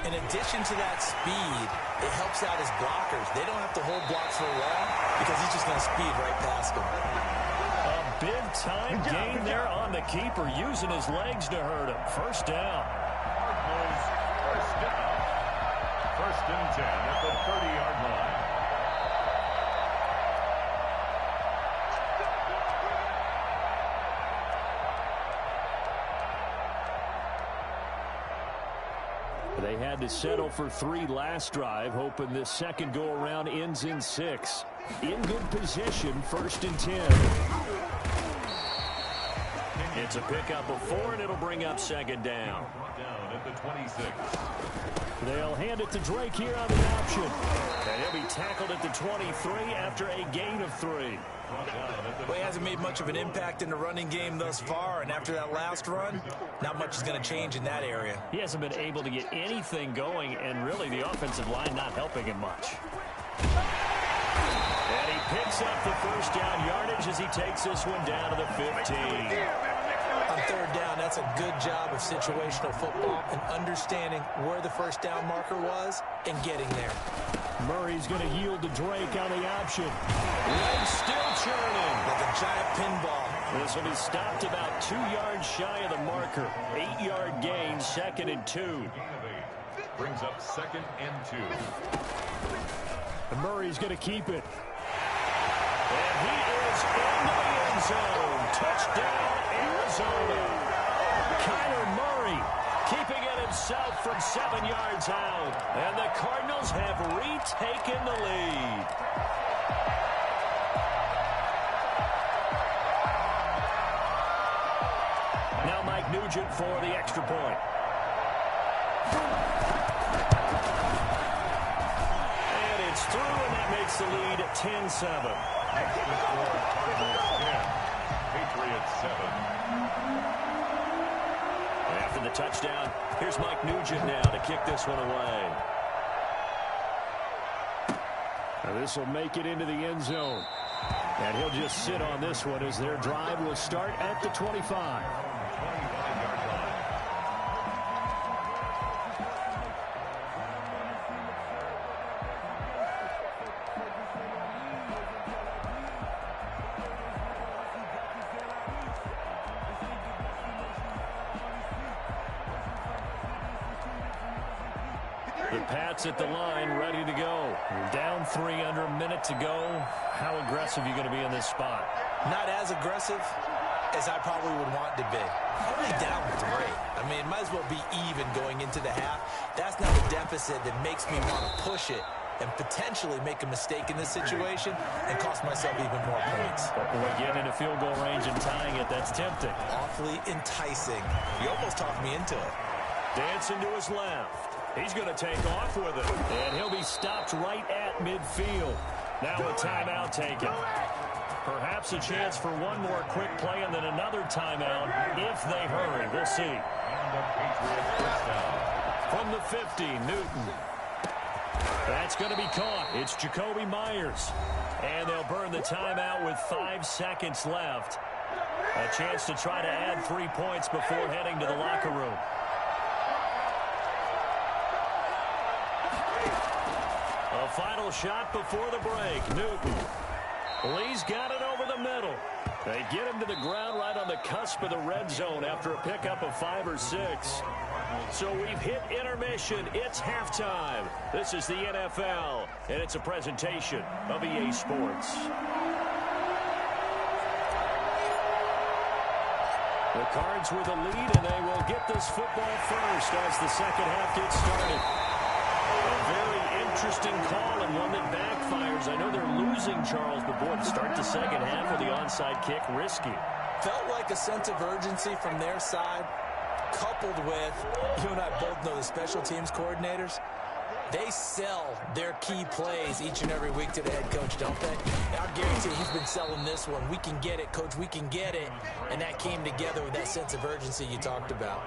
in addition to that speed, it helps out his blockers. They don't have to hold blocks for long because he's just going to speed right past them. A big-time gain there on the keeper, using his legs to hurt him. First down. First down. First and 10 at the 30-yard line. They had to settle for 3 last drive, hoping this second go-around ends in 6. In good position, first and 10. It's a pickup of 4, and it'll bring up second down. Down at the 26. They'll hand it to Drake here on the option. And he'll be tackled at the 23 after a gain of 3. Well, he hasn't made much of an impact in the running game thus far, and after that last run, not much is going to change in that area. He hasn't been able to get anything going, and really the offensive line not helping him much. And he picks up the first down yardage as he takes this one down to the 15. On third down, that's a good job of situational football and understanding where the first down marker was and getting there. Murray's going to yield to Drake on the option. Legs still churning. Like a giant pinball. This will be stopped about 2 yards shy of the marker. 8-yard gain, second and 2. Brings up second and 2. And Murray's going to keep it. And he is into the end zone. Touchdown, Arizona. Kyler Murray keeping it himself from 7 yards out. And the Cardinals have retaken the lead. Now Mike Nugent for the extra point. And it's through, and that makes the lead 10-7. Patriots 7. After the touchdown, here's Mike Nugent now to kick this one away. Now this will make it into the end zone. And he'll just sit on this one as their drive will start at the 25. The Pats at the line, ready to go. You're down 3 under a minute to go. How aggressive are you going to be in this spot? Not as aggressive as I probably would want to be. Only down 3. I mean, it might as well be even going into the half. That's not a deficit that makes me want to push it and potentially make a mistake in this situation and cost myself even more points. But boy, getting into field goal range and tying it, that's tempting. Awfully enticing. You almost talked me into it. Dancing to his left. He's going to take off with it. And he'll be stopped right at midfield. Now a timeout taken. Perhaps a chance for one more quick play and then another timeout if they hurry. We'll see. From the 50, Newton. That's going to be caught. It's Jacoby Myers. And they'll burn the timeout with 5 seconds left. A chance to try to add 3 points before heading to the locker room. A final shot before the break. Newton. Lee's got it over the middle. They get him to the ground right on the cusp of the red zone after a pickup of 5 or 6. So we've hit intermission. It's halftime. This is the NFL, and it's a presentation of EA Sports. The Cards with a lead, and they will get this football first as the second half gets started. A very interesting call and one that backfires. I know they're losing, Charles, but boy, to start the second half with the onside kick, risky. Felt like a sense of urgency from their side, coupled with, you and I both know the special teams coordinators, they sell their key plays each and every week to the head coach, don't they? I guarantee he's been selling this one. We can get it, coach, we can get it. And that came together with that sense of urgency you talked about.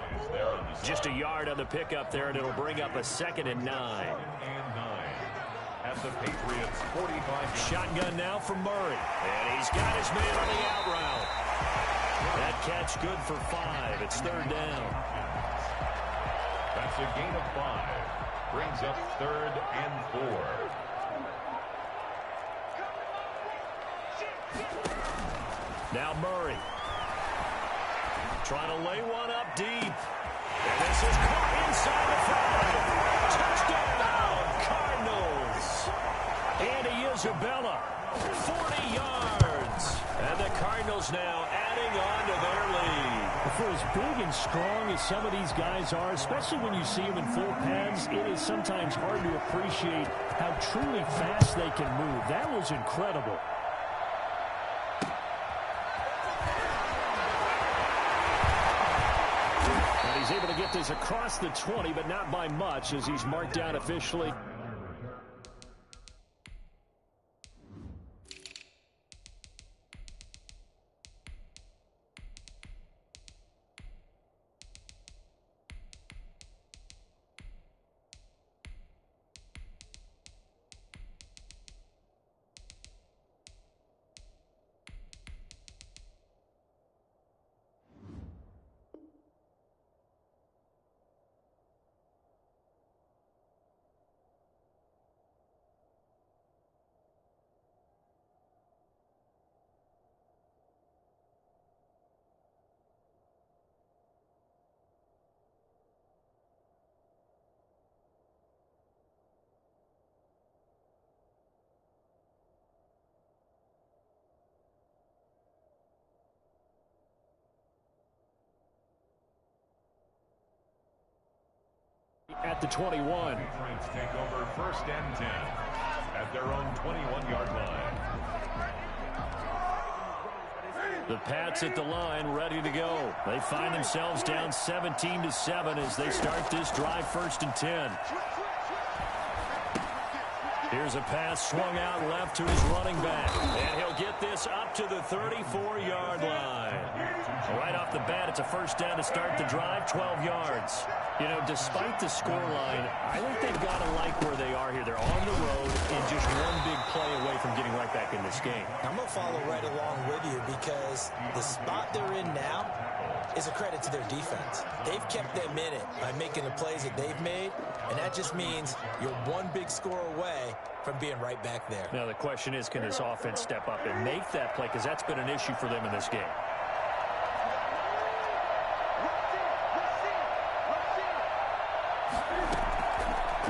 Just a yard on the pickup there, and it'll bring up a 2nd and 9. At the Patriots 45. Shotgun now from Murray. And he's got his man on the out route. That catch good for 5. It's 3rd down. That's a gain of 5. Brings up 3rd and 4. Now Murray. Trying to lay one up deep. And this is caught inside the 5. Touchdown, Cardinals. Andy Isabella, 40 yards. And the Cardinals now adding on to their lead. For as big and strong as some of these guys are, especially when you see them in full pads, it is sometimes hard to appreciate how truly fast they can move. That was incredible. And he's able to get this across the 20, but not by much as he's marked down officially. At the 21. Patriots take over 1st and 10 at their own 21-yard line. The Pats at the line, ready to go. They find themselves down 17-7 as they start this drive 1st and 10. Here's a pass swung out left to his running back. And he'll get this up to the 34-yard line. Right off the bat, it's a 1st down to start the drive, 12 yards. You know, despite the scoreline, I think they've got to like where they are here. They're on the road and just one big play away from getting right back in this game. I'm going to follow right along with you because the spot they're in now is a credit to their defense. They've kept them in it by making the plays that they've made, and that just means you're one big score away from being right back there. Now, the question is, can this offense step up and make that play? Because that's been an issue for them in this game.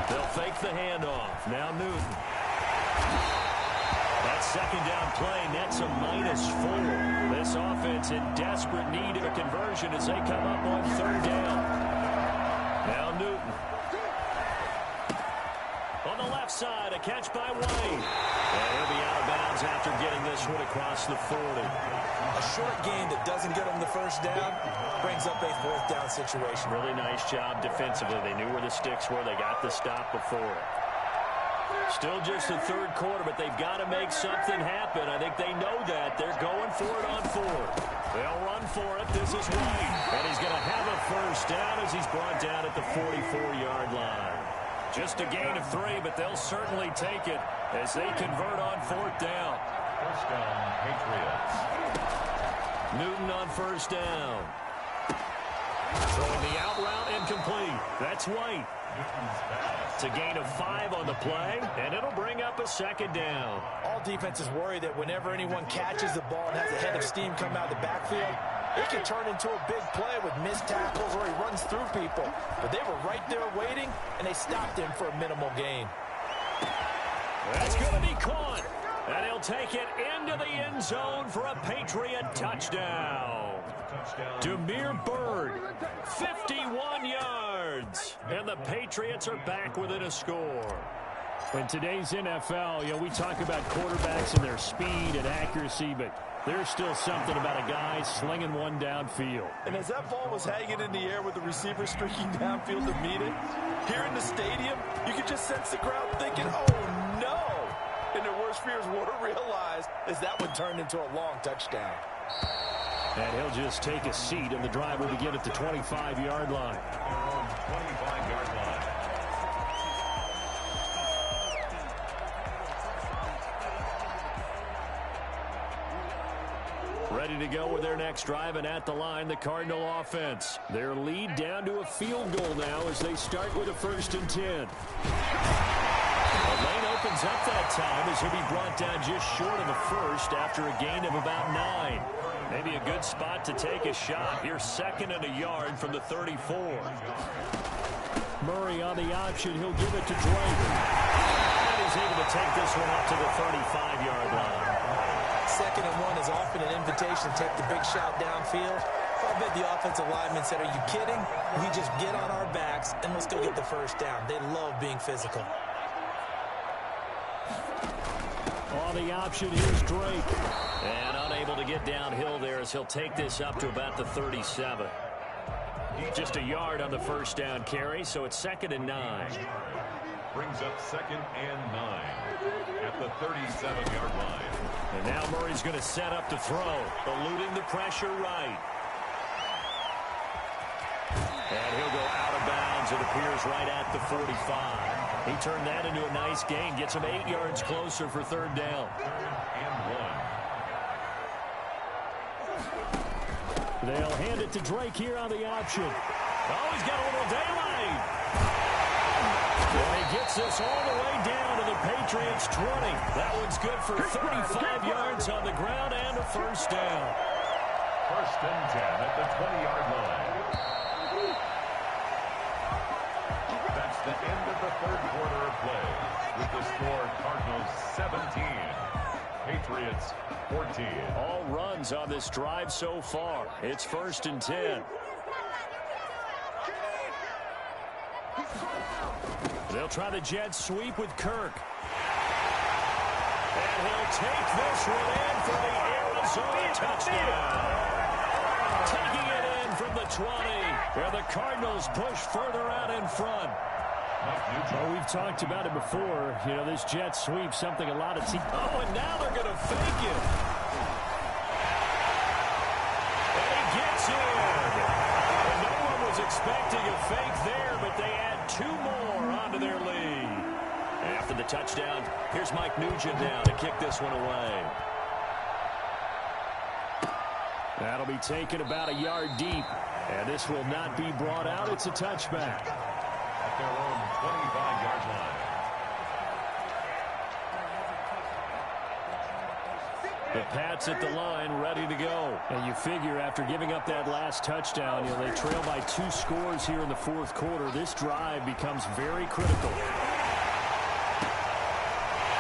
They'll fake the handoff. Now Newton. That 2nd down play nets a -4. This offense in desperate need of a conversion as they come up on 3rd down. Now Newton. On the left side, a catch by Wayne. And he'll be out of bounds after getting this one across the 40. A short gain that doesn't get them the 1st down brings up a 4th down situation. Really nice job defensively. They knew where the sticks were. They got the stop before. Still just the 3rd quarter, but they've got to make something happen. I think they know that. They're going for it on 4th. They'll run for it. This is Wayne. And he's going to have a 1st down as he's brought down at the 44-yard line. Just a gain of 3, but they'll certainly take it as they convert on 4th down. 1st down, Patriots. Newton on 1st down. Throwing the out route incomplete. That's White. It's a gain of 5 on the play, and it'll bring up a 2nd down. All defenses worry that whenever anyone catches the ball and has a head of steam come out of the backfield, it can turn into a big play with missed tackles or he runs through people. But they were right there waiting, and they stopped him for a minimal gain. That's going to be caught. And he'll take it into the end zone for a Patriot touchdown. Damiere Byrd, 51 yards. And the Patriots are back within a score. In today's NFL, we talk about quarterbacks and their speed and accuracy, but there's still something about a guy slinging one downfield. And as that ball was hanging in the air with the receiver streaking downfield to meet it, here in the stadium, you could just sense the crowd thinking, oh, no. And their worst fears were realized as that one turned into a long touchdown. And he'll just take a seat, and the drive will begin at the 25-yard line. 25-yard line. Ready to go with their next drive, and at the line, the Cardinal offense. Their lead down to a field goal now as they start with a 1st and 10. The lane opens up that time as he'll be brought down just short of the first after a gain of about 9. Maybe a good spot to take a shot. Here's 2nd and a yard from the 34. Murray on the option. He'll give it to Drake. And he's able to take this one up to the 35-yard line. 2nd and 1 is often an invitation to take the big shot downfield. I bet the offensive lineman said, are you kidding? We just get on our backs and let's go get the first down. They love being physical. On the option, here's Drake. And unable to get downhill there as he'll take this up to about the 37. Just a yard on the first down carry, so it's 2nd and 9. Brings up 2nd and 9 at the 37-yard line. And now Murray's going to set up to throw, eluding the pressure right. And he'll go out of bounds, it appears, right at the 45. He turned that into a nice gain, gets him 8 yards closer for 3rd down. 3rd and 1. They'll hand it to Drake here on the option. Oh, he's got a little daylight. And he gets this all the way down to the Patriots' 20. That one's good for 35 yards on the ground and a 1st down. 1st and 10 at the 20-yard line. That's the end of the 3rd quarter of play. With the score, Cardinals 17, Patriots 14. All runs on this drive so far. It's 1st and 10. They'll try the jet sweep with Kirk. And he'll take this one in for the Arizona touchdown. Taking it in from the 20. Where the Cardinals push further out in front. Well, we've talked about it before. This jet sweep, something a lot of teams. Oh, and now they're going to fake it. And he gets in. And no one was expecting a fake there, but they add 2 more onto their lead. After the touchdown, here's Mike Nugent now to kick this one away. That'll be taken about a yard deep. And this will not be brought out. It's a touchback. At their own 25-yard line. The Pats at the line, ready to go. And you figure after giving up that last touchdown, they trail by 2 scores here in the 4th quarter. This drive becomes very critical.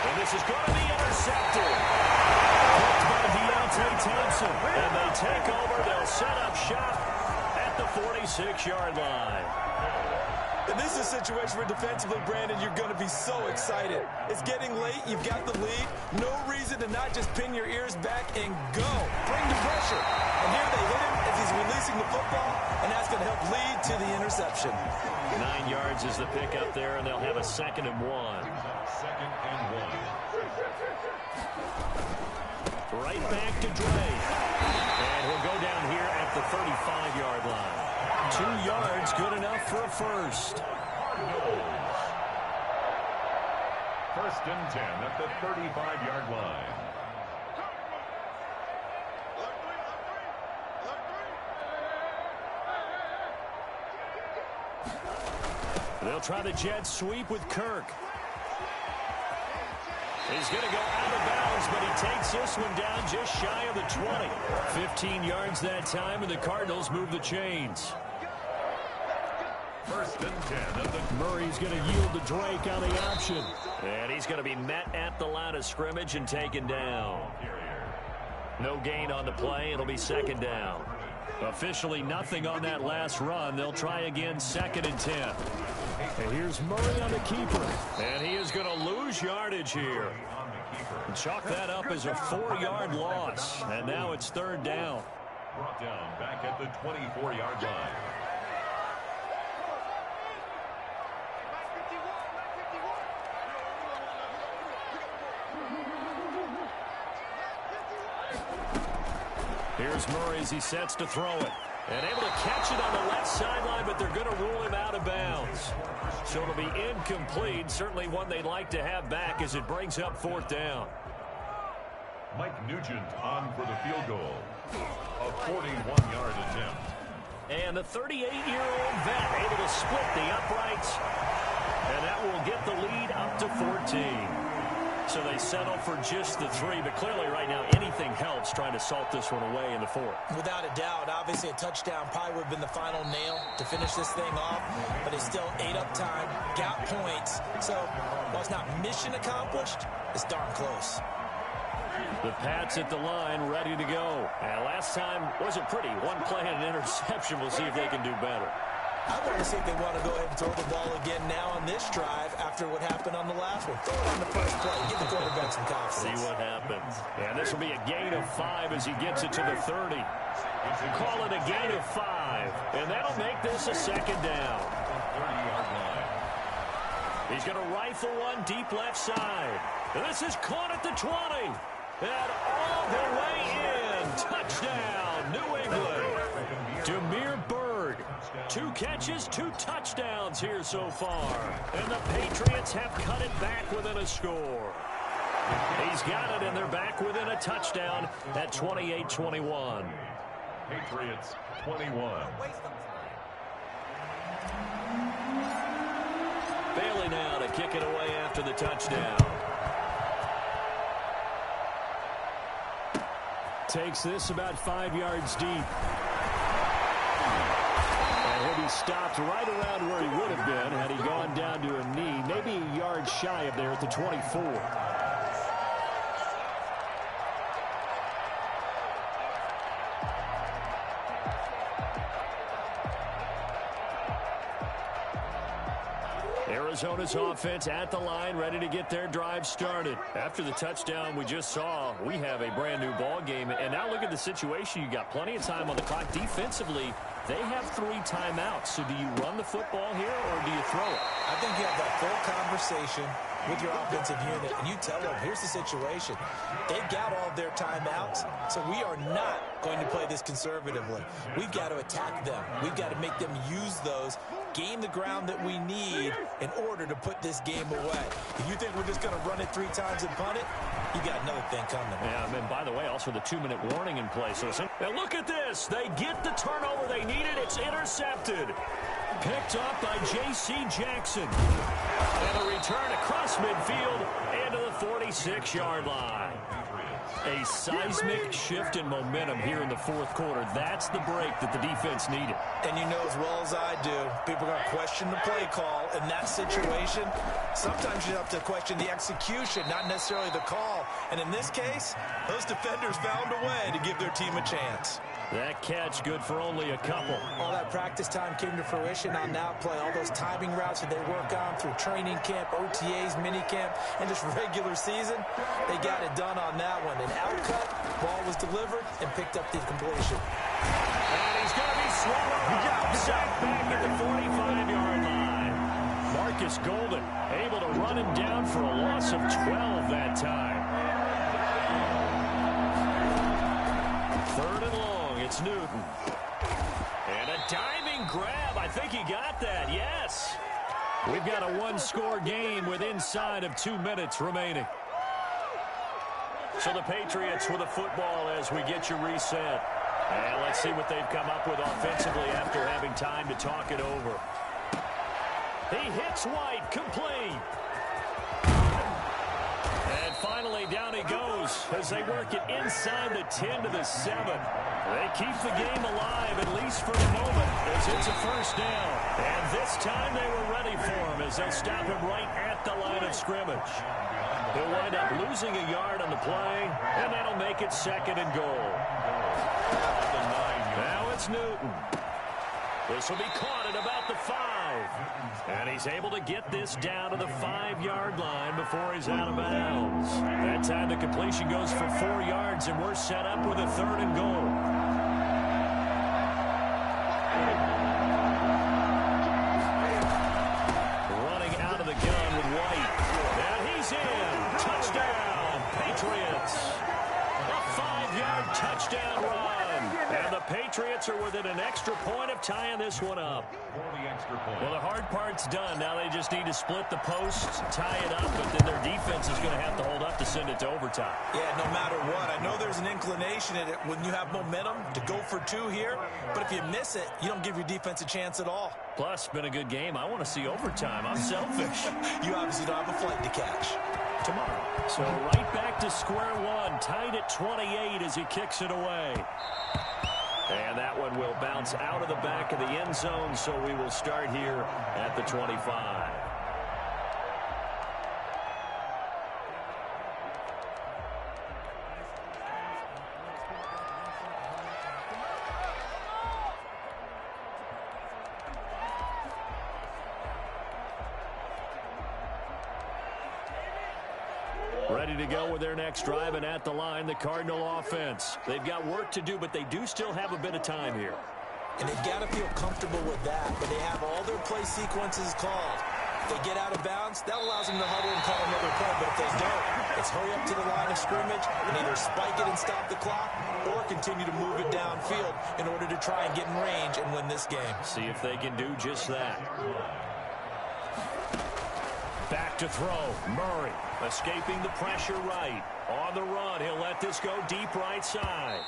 And this is going to be intercepted. Picked by Deontay Thompson. And they take over. They'll set up shop at the 46-yard line. And this is a situation where defensively, Brandon, you're going to be so excited. It's getting late. You've got the lead. No reason to not just pin your ears back and go. Bring the pressure. And here they hit him as he's releasing the football, and that's going to help lead to the interception. 9 yards is the pickup there, and they'll have a 2nd and 1. 2nd and 1. Right back to Dre. And he'll go down here at the 35-yard line. 2 yards, good enough for a first. 1st and 10 at the 35-yard line. They'll try the jet sweep with Kirk. He's going to go out of bounds, but he takes this one down just shy of the 20. 15 yards that time, and the Cardinals move the chains. 1st and 10 at the... Murray's going to yield to Drake on the option. And he's going to be met at the line of scrimmage and taken down. No gain on the play. It'll be second down. Officially nothing on that last run. They'll try again, 2nd and 10. And here's Murray on the keeper. And he is going to lose yardage here. Chalk that up as a 4-yard loss. And now it's 3rd down. Brought down back at the 24-yard line. Here's Murray as he sets to throw it. And able to catch it on the left sideline, but they're going to rule him out of bounds. So it'll be incomplete. Certainly one they'd like to have back as it brings up 4th down. Mike Nugent on for the field goal. A 41-yard attempt. And the 38-year-old vet able to split the uprights. And that will get the lead up to 14. So they settle for just the 3, but clearly right now anything helps trying to salt this one away in the 4th. Without a doubt, obviously a touchdown probably would have been the final nail to finish this thing off, but it's still ate up time, got points. So while it's not mission accomplished, it's darn close. The Pats at the line, ready to go. And last time wasn't pretty. One play and an interception. We'll see if they can do better. I want to see if they want to go ahead and throw the ball again now on this drive after what happened on the last one. Throw it on the first play. Give the quarterback some confidence. See what happens. And this will be a gain of 5 as he gets it to the 30. Call it a gain of 5. And that'll make this a 2nd down. 30-yard line. He's going to rifle one deep left side. And this is caught at the 20. And all the way in. Touchdown, New England. Damiere Byrd. 2 catches, 2 touchdowns here so far. And the Patriots have cut it back within a score. He's got it, and they're back within a touchdown at 28-21. Patriots 21. Bailey now to kick it away after the touchdown. Takes this about 5 yards deep. And he'll be stopped right around where he would have been had he gone down to a knee, maybe a yard shy of there at the 24. Arizona's offense at the line, ready to get their drive started. After the touchdown we just saw, we have a brand new ball game. And now look at the situation. You got plenty of time on the clock. Defensively, they have 3 timeouts. So do you run the football here or do you throw it? I think you have that full conversation with your offensive unit, and you tell them, here's the situation. They've got all of their timeouts, so we are not going to play this conservatively. We've got to attack them. We've got to make them use those, gain the ground that we need in order to put this game away. If you think we're just going to run it 3 times and punt it, you got another thing coming. Yeah, and by the way, also the 2-minute warning in place. So now look at this. They get the turnover they needed. It's intercepted. Picked up by J.C. Jackson. And a return across midfield and to the 46-yard line. A seismic shift in momentum here in the 4th quarter. That's the break that the defense needed. And you know as well as I do, people are going to question the play call in that situation. Sometimes you have to question the execution, not necessarily the call. And in this case, those defenders found a way to give their team a chance. That catch good for only a couple. All that practice time came to fruition on that play. All those timing routes that they work on through training camp, OTAs, minicamp, and just regular season, they got it done on that one. An outcut, ball was delivered, and picked up the completion. And he's going to be swallowed up. Sacked back at the 45-yard line. Marcus Golden able to run him down for a loss of 12 that time. 3rd and long. It's Newton. And a diving grab. I think he got that. Yes. We've got a 1-score game with inside of 2 minutes remaining. So the Patriots with a football as we get you reset. And let's see what they've come up with offensively after having time to talk it over. He hits White, complete. And finally down he goes as they work it inside the 10 to the 7. They keep the game alive, at least for the moment, as it's a first down. And this time they were ready for him as they'll stop him right at the line of scrimmage. He'll wind up losing a yard on the play, and that'll make it second and goal. Now it's Newton. This will be caught at about the 5. And he's able to get this down to the 5-yard line before he's out of bounds. That time the completion goes for 4 yards, and we're set up with a third and goal. Running out of the gun with White. And he's in. Touchdown, Patriots. A 5-yard touchdown run. And the Patriots are within an extra point of tying this one up. Well, the hard part's done. Now they just need to split the posts, tie it up, but then their defense is going to have to hold up to send it to overtime. Yeah, no matter what. I know there's an inclination in it when you have momentum to go for 2 here, but if you miss it, you don't give your defense a chance at all. Plus, been a good game. I want to see overtime. I'm selfish. You obviously don't have a flight to catch. Tomorrow. So right back to square one, tied at 28 as he kicks it away. And that one will bounce out of the back of the end zone, so we will start here at the 25. Ready to go with their next drive, and at the line, the Cardinal offense. They've got work to do, but they do still have a bit of time here. And they've got to feel comfortable with that, but they have all their play sequences called. If they get out of bounds, that allows them to huddle and call another play, but if they don't, it's hurry up to the line of scrimmage and either spike it and stop the clock or continue to move it downfield in order to try and get in range and win this game. See if they can do just that. Back to throw. Murray escaping the pressure right. On the run, he'll let this go deep right side.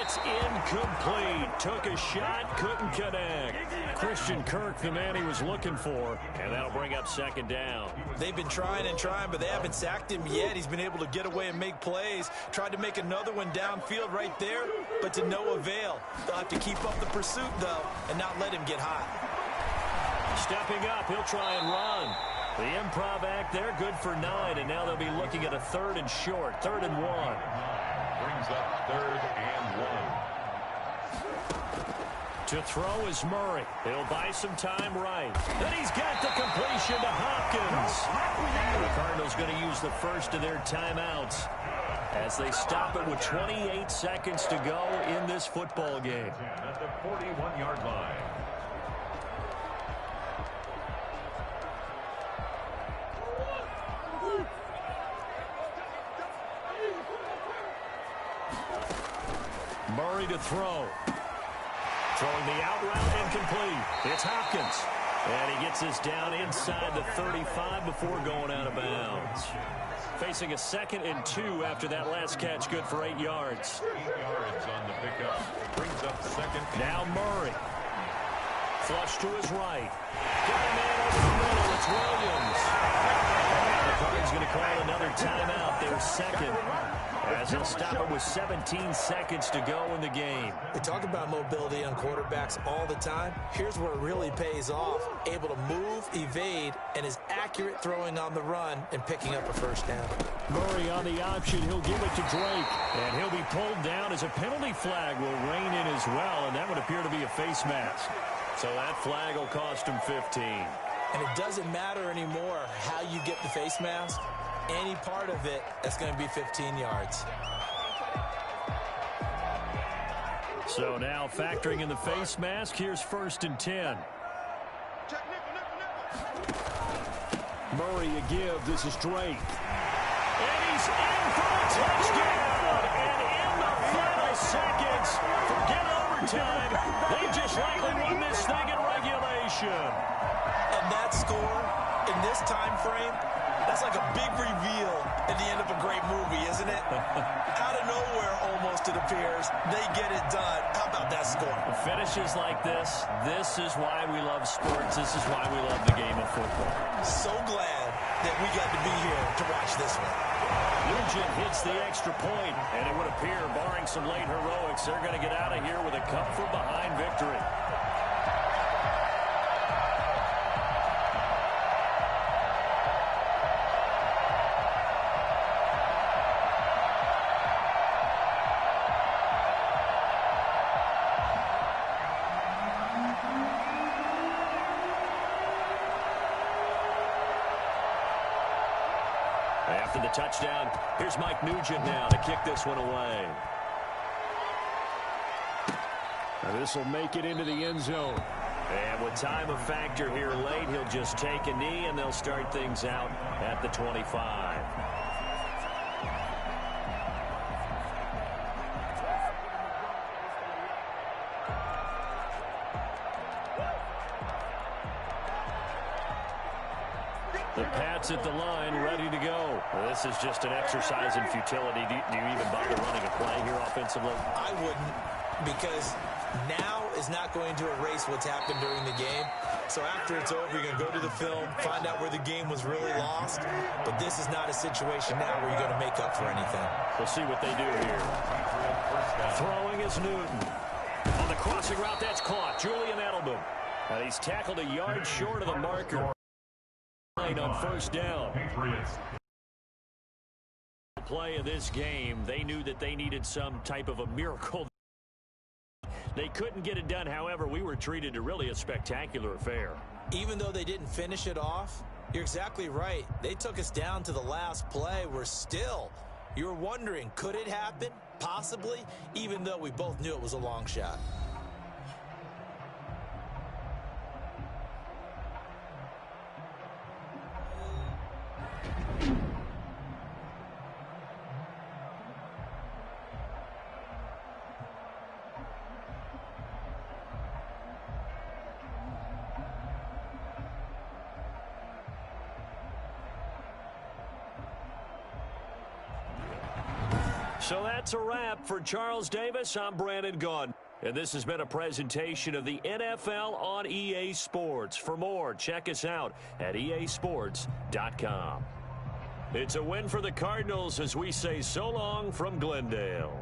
It's incomplete. Took a shot, couldn't connect. Christian Kirk, the man he was looking for, and that'll bring up second down. They've been trying and trying, but they haven't sacked him yet. He's been able to get away and make plays. Tried to make another one downfield right there, but to no avail. They'll have to keep up the pursuit, though, and not let him get hot. Stepping up, he'll try and run. The improv act there, good for 9, and now they'll be looking at a 3rd and short, 3rd and 1. Brings up 3rd and 1. To throw is Murray. He'll buy some time right. Then he's got the completion to Hopkins. The Cardinals going to use the first of their timeouts as they stop it with 28 seconds to go in this football game. At the 41-yard line. Murray to throw. Throwing the out route incomplete. It's Hopkins. And he gets this down inside the 35 before going out of bounds. Facing a 2nd and 2 after that last catch, good for 8 yards. 8 yards on the pickup. Brings up 2nd. Now Murray. Flush to his right. Got a man over the middle. It's Williams. And the Cardinals going to call another timeout. Their second. As he'll stop it with 17 seconds to go in the game. We talk about mobility on quarterbacks all the time. Here's where it really pays off. Able to move, evade, and is accurate throwing on the run and picking up a first down. Murray on the option. He'll give it to Drake. And he'll be pulled down as a penalty flag will rein in as well. And that would appear to be a face mask. So that flag will cost him 15. And it doesn't matter anymore how you get the face mask. Any part of it, that's going to be 15 yards. So now factoring in the face mask, here's 1st and 10. Murray a give. This is Drake. And he's in for a touchdown. And in the final seconds, forget overtime. They just likely won this thing in regulation. And that score in this time frame, that's like a big reveal at the end of a great movie, isn't it? Out of nowhere, almost, it appears, they get it done. How about that score? Finishes like this is why we love sports. This is why we love the game of football. So glad that we got to be here to watch this one. Nugent hits the extra point, and it would appear, barring some late heroics, they're going to get out of here with a come-from-behind victory. After the touchdown, here's Mike Nugent now to kick this one away. This will make it into the end zone. And with time a factor here late, he'll just take a knee, and they'll start things out at the 25. The Pats at the line, ready to go. This is just an exercise in futility. Do you even bother running a play here offensively? I wouldn't, because now is not going to erase what's happened during the game. So after it's over, you're going to go to the film, find out where the game was really lost. But this is not a situation now where you're going to make up for anything. We'll see what they do here. Throwing is Newton. On the crossing route, that's caught. Julian Edelman. And he's tackled a yard short of the marker. On first down. Play of this game, they knew that they needed some type of a miracle. They couldn't get it done. However, we were treated to really a spectacular affair. Even though they didn't finish it off, you're exactly right. They took us down to the last play. You were wondering, could it happen? Possibly, even though we both knew it was a long shot. So that's a wrap for Charles Davis. I'm Brandon Gaudin. And this has been a presentation of the NFL on EA Sports. For more, check us out at easports.com. It's a win for the Cardinals as we say so long from Glendale.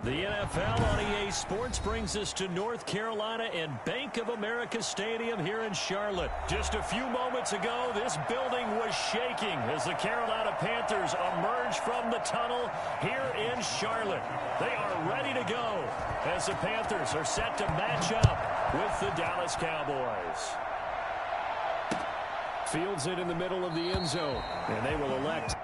The NFL on EA Sports brings us to North Carolina and Bank of America Stadium here in Charlotte. Just a few moments ago, this building was shaking as the Carolina Panthers emerged from the tunnel here in Charlotte. They are ready to go as the Panthers are set to match up with the Dallas Cowboys. Fields it in the middle of the end zone, and they will elect.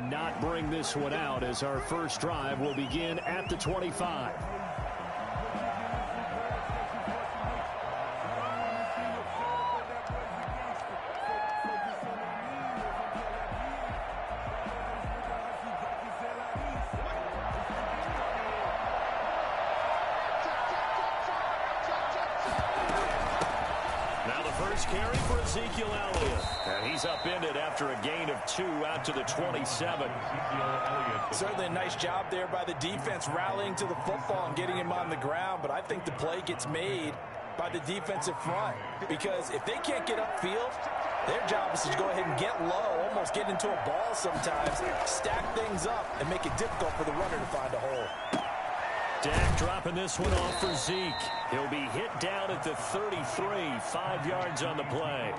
Not bring this one out as our first drive will begin at the 25. Now the first carry for Ezekiel Elliott. And he's upended after a gain of 2 out to the 27. Certainly a nice job there by the defense rallying to the football and getting him on the ground. But I think the play gets made by the defensive front. Because if they can't get upfield, their job is to go ahead and get low, almost get into a ball sometimes, stack things up, and make it difficult for the runner to find a hole. Dak dropping this one off for Zeke. He'll be hit down at the 33, 5 yards on the play.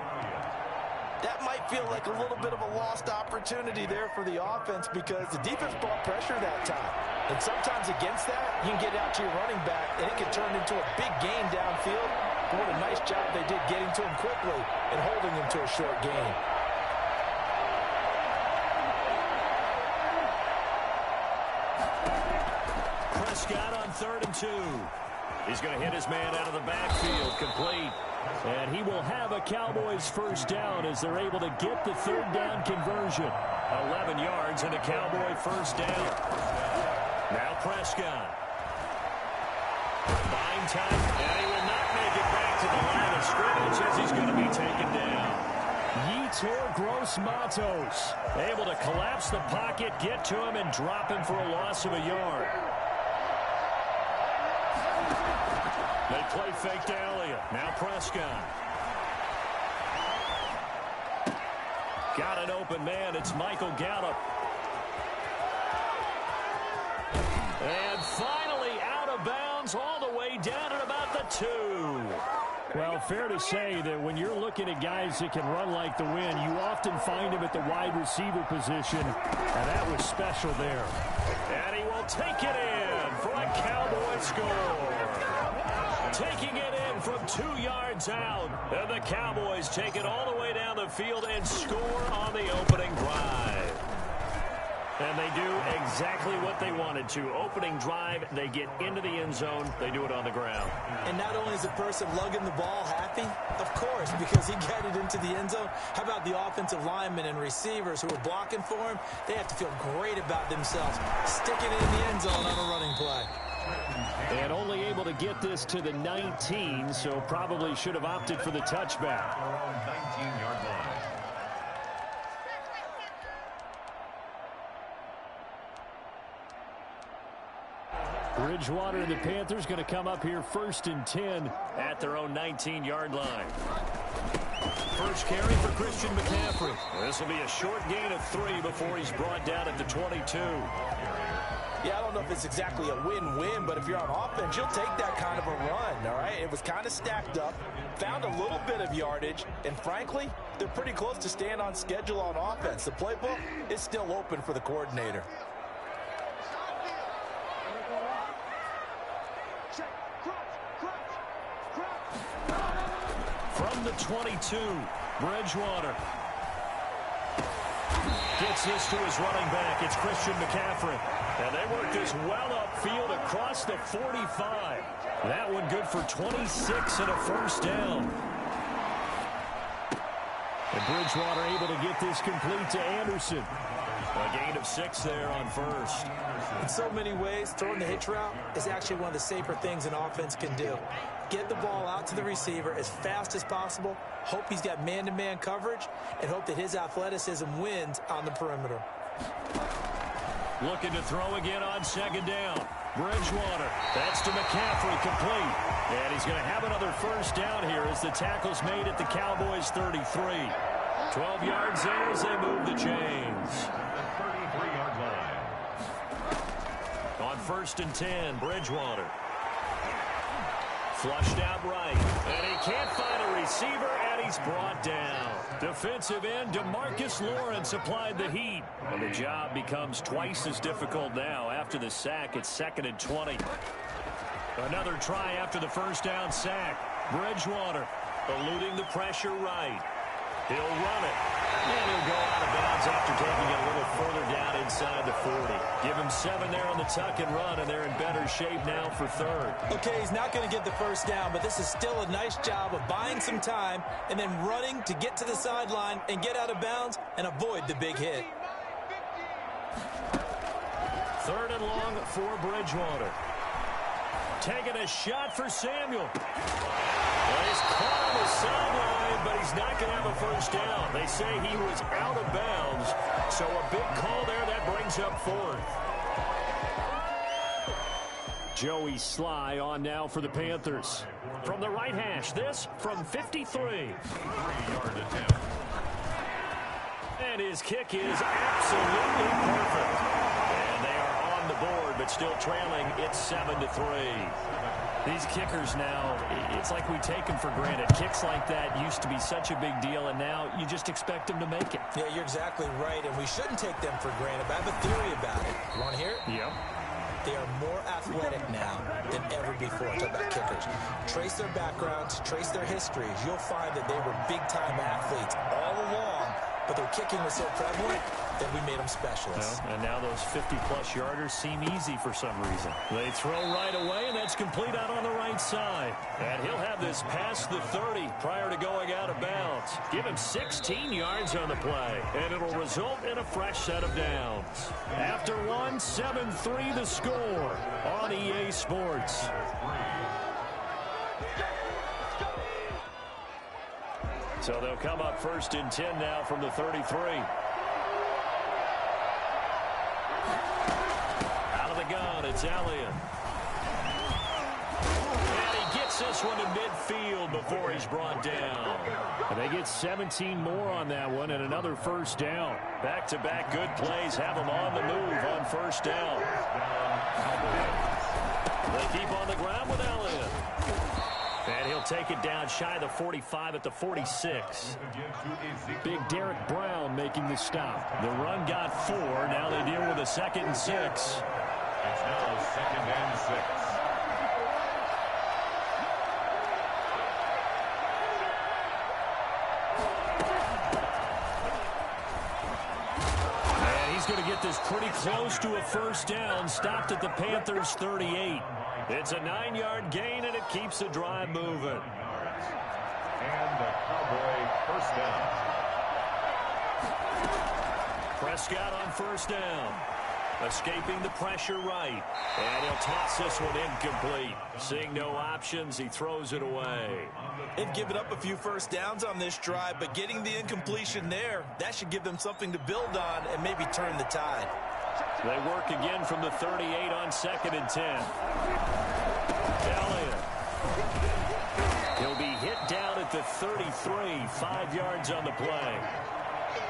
That might feel like a little bit of a lost opportunity there for the offense because the defense brought pressure that time. And sometimes against that, you can get out to your running back, and it can turn into a big gain downfield. But what a nice job they did getting to him quickly and holding him to a short gain. Prescott on 3rd and 2. He's going to hit his man out of the backfield, complete. And he will have a Cowboys first down as they're able to get the 3rd down conversion. 11 yards and a Cowboy first down. Now Prescott. Buying time, and he will not make it back to the line of scrimmage as he's going to be taken down. Yetur Gross-Matos able to collapse the pocket, get to him, and drop him for a loss of a yard. They play fake to Elliott. Now Prescott. Got an open man. It's Michael Gallup. And finally out of bounds all the way down at about the 2. Well, fair to say that when you're looking at guys that can run like the wind, you often find them at the wide receiver position, and that was special there. And he will take it in for a Cowboy score. Taking it in from 2 yards out. And the Cowboys take it all the way down the field and score on the opening drive. And they do exactly what they wanted to. Opening drive, they get into the end zone. They do it on the ground. And not only is the person lugging the ball happy, of course, because he got it into the end zone. How about the offensive linemen and receivers who are blocking for him? They have to feel great about themselves, sticking it in the end zone on a running play. And only able to get this to the 19, so probably should have opted for the touchback. 19-yard line. Bridgewater and the Panthers going to come up here 1st and 10 at their own 19-yard line. First carry for Christian McCaffrey. This will be a short gain of 3 before he's brought down at the 22. Yeah, I don't know if it's exactly a win-win, but if you're on offense, you'll take that kind of a run, all right? It was kind of stacked up, found a little bit of yardage, and frankly, they're pretty close to staying on schedule on offense. The playbook is still open for the coordinator. From the 22, Bridgewater gets this to his running back. It's Christian McCaffrey. And they work this well upfield across the 45. That one good for 26 and a first down. And Bridgewater able to get this complete to Anderson. A gain of 6 there on first. In so many ways, throwing the hitch route is actually one of the safer things an offense can do. Get the ball out to the receiver as fast as possible, hope he's got man-to-man coverage, and hope that his athleticism wins on the perimeter. Looking to throw again on second down. Bridgewater, that's to McCaffrey, complete. And he's going to have another first down here as the tackle's made at the Cowboys' 33. 12 yards there as they move the chains. 33-yard line. On first and 10, Bridgewater. Flushed out right. And he can't find a receiver, and he's brought down. Defensive end DeMarcus Lawrence applied the heat. And the job becomes twice as difficult now. After the sack, it's 2nd and 20. Another try after the first down sack. Bridgewater eluding the pressure right. He'll run it. And he'll go out of bounds after taking it a little further down inside the 40. Give him 7 there on the tuck and run, and they're in better shape now for third. Okay, he's not going to get the first down, but this is still a nice job of buying some time and then running to get to the sideline and get out of bounds and avoid the big hit. 3rd and long for Bridgewater. Taking a shot for Samuel. Well, he's caught on the sideline, but he's not going to have a first down. They say he was out of bounds, so a big call there that brings up 4th. Joey Sly on now for the Panthers. From the right hash, this from 53. 3-yard attempt. And his kick is absolutely perfect. And they are on the board, but still trailing. It's 7-3. These kickers now, it's like we take them for granted. Kicks like that used to be such a big deal, and now you just expect them to make it. Yeah, you're exactly right, and we shouldn't take them for granted, but I have a theory about it. You want to hear it? Yep. They are more athletic now than ever before. Talk about kickers. Trace their backgrounds, trace their histories. You'll find that they were big-time athletes all along, but their kicking was so prevalent that we made them specialists. Well, and now those 50-plus yarders seem easy for some reason. They throw right away, and that's complete out on the right side. And he'll have this past the 30 prior to going out of bounds. Give him 16 yards on the play, and it'll result in a fresh set of downs. After one, 7-3 the score on EA Sports. So they'll come up 1st and 10 now from the 33. It's Elliott. And he gets this one to midfield before he's brought down. And they get 17 more on that one and another first down. Back-to-back good plays have them on the move on first down. They keep on the ground with Elliott. And he'll take it down shy of the 45 at the 46. Big Derek Brown making the stop. The run got 4. Now they deal with a 2nd and 6. It's now 2nd and 6. And he's going to get this pretty close to a first down. Stopped at the Panthers' 38. It's a 9-yard gain, and it keeps the drive moving. And the Cowboy first down. Prescott on first down. Escaping the pressure right. And he'll toss this one incomplete. Seeing no options, he throws it away. They've given up a few first downs on this drive, but getting the incompletion there, that should give them something to build on and maybe turn the tide. They work again from the 38 on 2nd and 10. Elliott. He'll be hit down at at the 33, 5 yards on the play.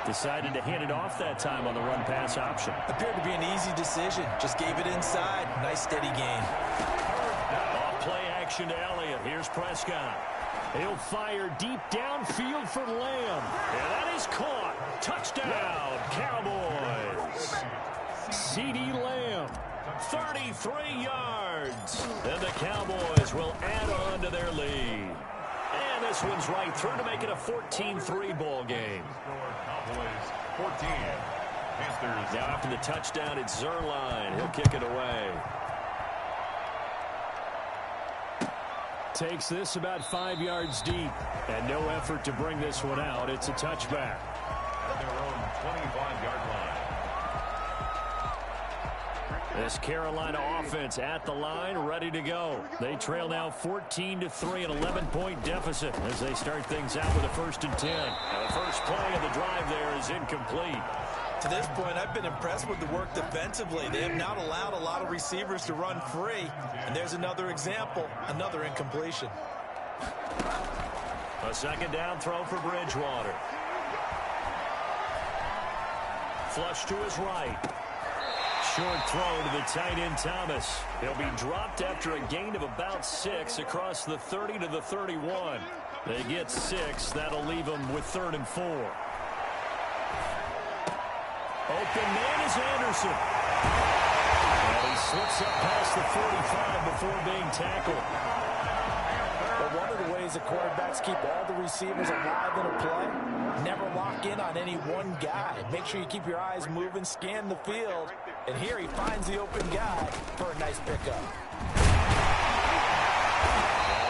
Decided to hand it off that time on the run-pass option. Appeared to be an easy decision. Just gave it inside. Nice steady gain. Off play action to Elliott. Here's Prescott. He'll fire deep downfield for Lamb. And that is caught. Touchdown, Cowboys. CeeDee Lamb, 33 yards. And the Cowboys will add on to their lead. And this one's right through to make it a 14-3 ball game. Cowboys 14. Panthers. Now after the touchdown, it's Zuerlein. He'll kick it away. Takes this about 5 yards deep. And no effort to bring this one out. It's a touchback. At their own 25-yard line. This Carolina offense at the line, ready to go. They trail now 14-3, an 11-point deficit as they start things out with a 1st and 10. And the first play of the drive there is incomplete. To this point, I've been impressed with the work defensively. They have not allowed a lot of receivers to run free. And there's another example, another incompletion. A 2nd down throw for Bridgewater. Flush to his right. Short throw to the tight end Thomas. He'll be dropped after a gain of about 6 across the 30 to the 31. They get 6. That'll leave them with 3rd and 4. Open man is Anderson. And he slips up past the 45 before being tackled. But one of the ways the quarterbacks keep all the receivers alive in a play, never lock in on any one guy. Make sure you keep your eyes moving, scan the field. And here he finds the open guy for a nice pickup. And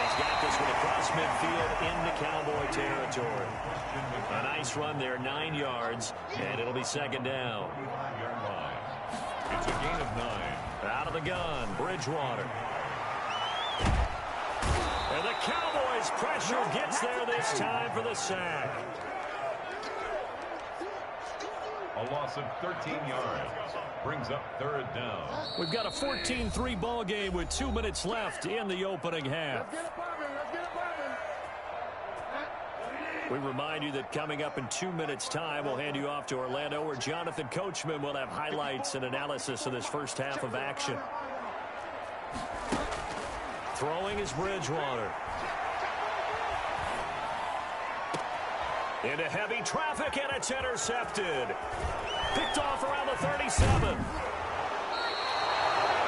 he's got this one across midfield into Cowboy territory. A nice run there, 9 yards, and it'll be 2nd down. It's a gain of 9. Out of the gun, Bridgewater. And the Cowboys' pressure gets there this time for the sack. A loss of 13 yards. Brings up 3rd down. We've got a 14-3 ball game with 2 minutes left in the opening half. We remind you that coming up in 2 minutes' time, we'll hand you off to Orlando, where Jonathan Coachman will have highlights and analysis of this first half of action. Throwing is Bridgewater. Into heavy traffic, and it's intercepted. Picked off around the 37.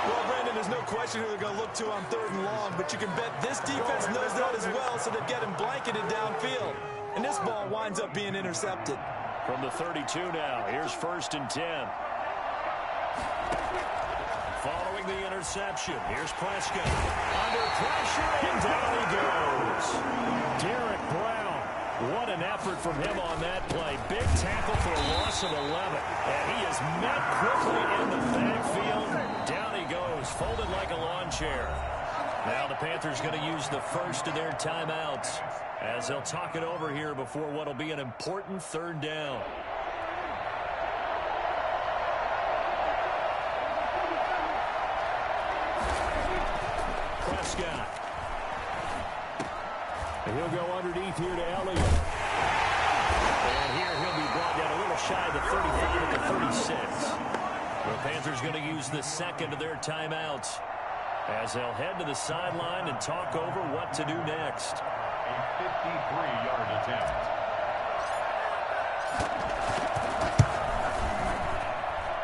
Well, Brandon, there's no question who they're going to look to on 3rd and long, but you can bet this defense knows that as well, so they're getting blanketed downfield. And this ball winds up being intercepted. From the 32 now, here's 1st and 10. Following the interception, here's Prescott. Under pressure, and down he goes. Derek Brown. What an effort from him on that play. Big tackle for a loss of 11. And he is met quickly in the backfield. Down he goes, folded like a lawn chair. Now the Panthers going to use the first of their timeouts as they'll talk it over here before what will be an important 3rd down. Prescott. And he'll go underneath here to Elliott. And here he'll be brought down a little shy of the 35 at the 36. The Panthers going to use the 2nd of their timeouts as they'll head to the sideline and talk over what to do next. A 53-yard attempt.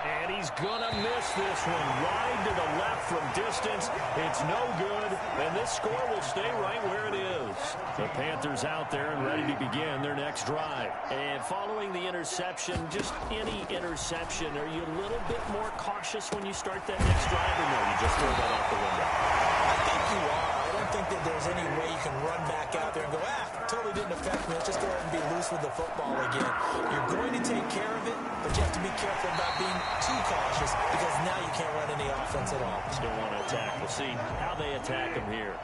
And he's going to miss this one. Wide to the left from distance. It's no good. And this score will stay right where it is. The Panthers out there and ready to begin their next drive. And following the interception, just any interception, are you a little bit more cautious when you start that next drive, or no, you just throw that out the window? I think you are. I don't think that there's any way you can run back out there and go, totally didn't affect me. Let's just go ahead and be loose with the football again. You're going to take care of it, but you have to be careful about being too cautious because now you can't run any offense at all. Still want to attack. We'll see how they attack him here.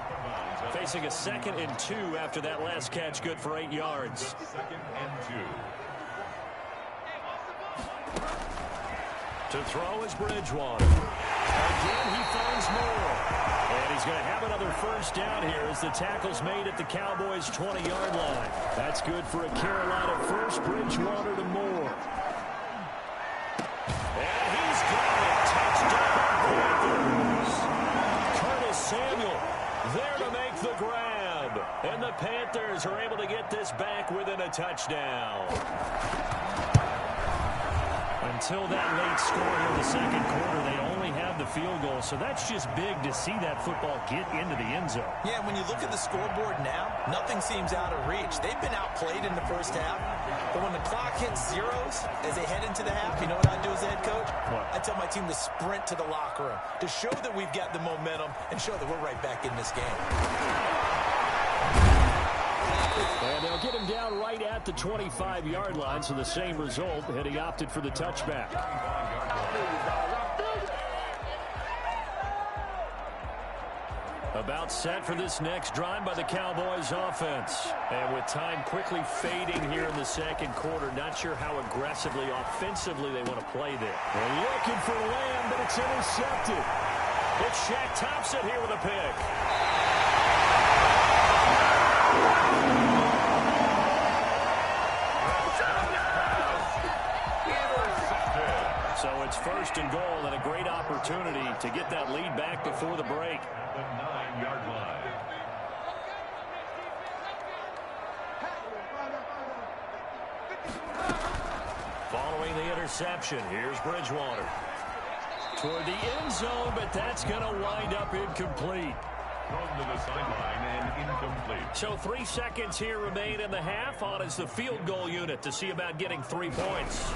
Facing a 2nd and 2 after that last catch, good for 8 yards. 2nd and 2. To throw is Bridgewater. Again, he finds more. And he's going to have another 1st first down here as the tackle's made at the Cowboys' 20-yard line. That's good for a Carolina first. Bridgewater to Moore. And he's got it. Touchdown, Panthers. Curtis Samuel there to make the grab. And the Panthers are able to get this back within a touchdown. Until that late score here in the second quarter, they only have the field goal. So that's just big to see that football get into the end zone. Yeah, when you look at the scoreboard now, nothing seems out of reach. They've been outplayed in the first half. But when the clock hits zeros as they head into the half, you know what I do as the head coach? What? I tell my team to sprint to the locker room to show that we've got the momentum and show that we're right back in this game. And they'll get him down right at the 25-yard line, so the same result, and he opted for the touchback. About set for this next drive by the Cowboys offense. And with time quickly fading here in the second quarter, not sure how aggressively, offensively they want to play there. They're looking for Lamb, but it's intercepted. It's Shaq Thompson here with a pick. So it's first and goal and a great opportunity to get that lead back before the break. The 9-yard line. Following the interception, here's Bridgewater. Toward the end zone, but that's going to wind up incomplete. Thrown to the sideline and incomplete. So 3 seconds here remain in the half. On is the field goal unit to see about getting 3 points.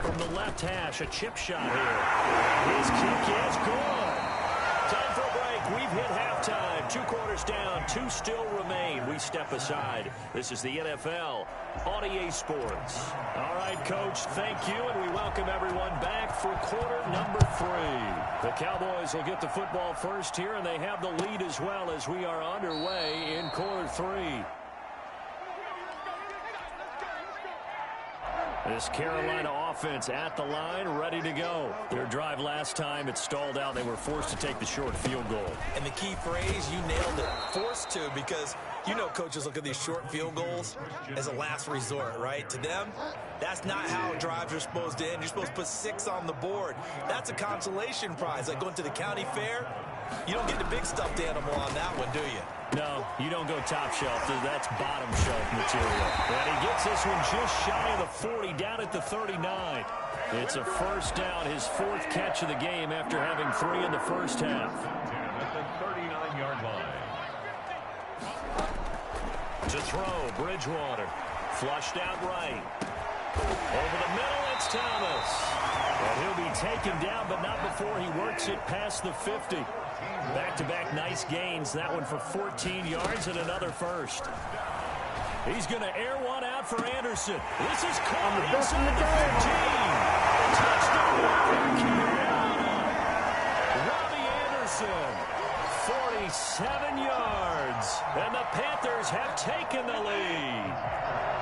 From the left hash, a chip shot here. His kick is good. Time for a break. We've hit halftime. 2 quarters down. 2 still remain. We step aside. This is the NFL on EA Sports. All right, Coach, thank you, and we welcome everyone back for quarter number 3. The Cowboys will get the football first here, and they have the lead as well as we are underway in quarter 3. This Carolina offense at the line, ready to go. Their drive last time, it stalled out. They were forced to take the short field goal. And the key phrase, you nailed it, forced to, because you know coaches look at these short field goals as a last resort, right? To them, that's not how drives are supposed to end. You're supposed to put 6 on the board. That's a consolation prize, like going to the county fair. You don't get the big stuffed animal on that one, do you? No, you don't go top shelf. That's bottom shelf material. And he gets this one just shy of the 40, down at the 39. It's a first down, his 4th catch of the game after having 3 in the first half. At the 39-yard line. To throw, Bridgewater. Flushed out right. Over the middle, it's Thomas. And he'll be taken down, but not before he works it past the 50. Back-to-back nice gains. That one for 14 yards and another first. He's going to air one out for Anderson. This is caught inside the 15. Touchdown, Carolina. Robbie Anderson, 47 yards. And the Panthers have taken the lead.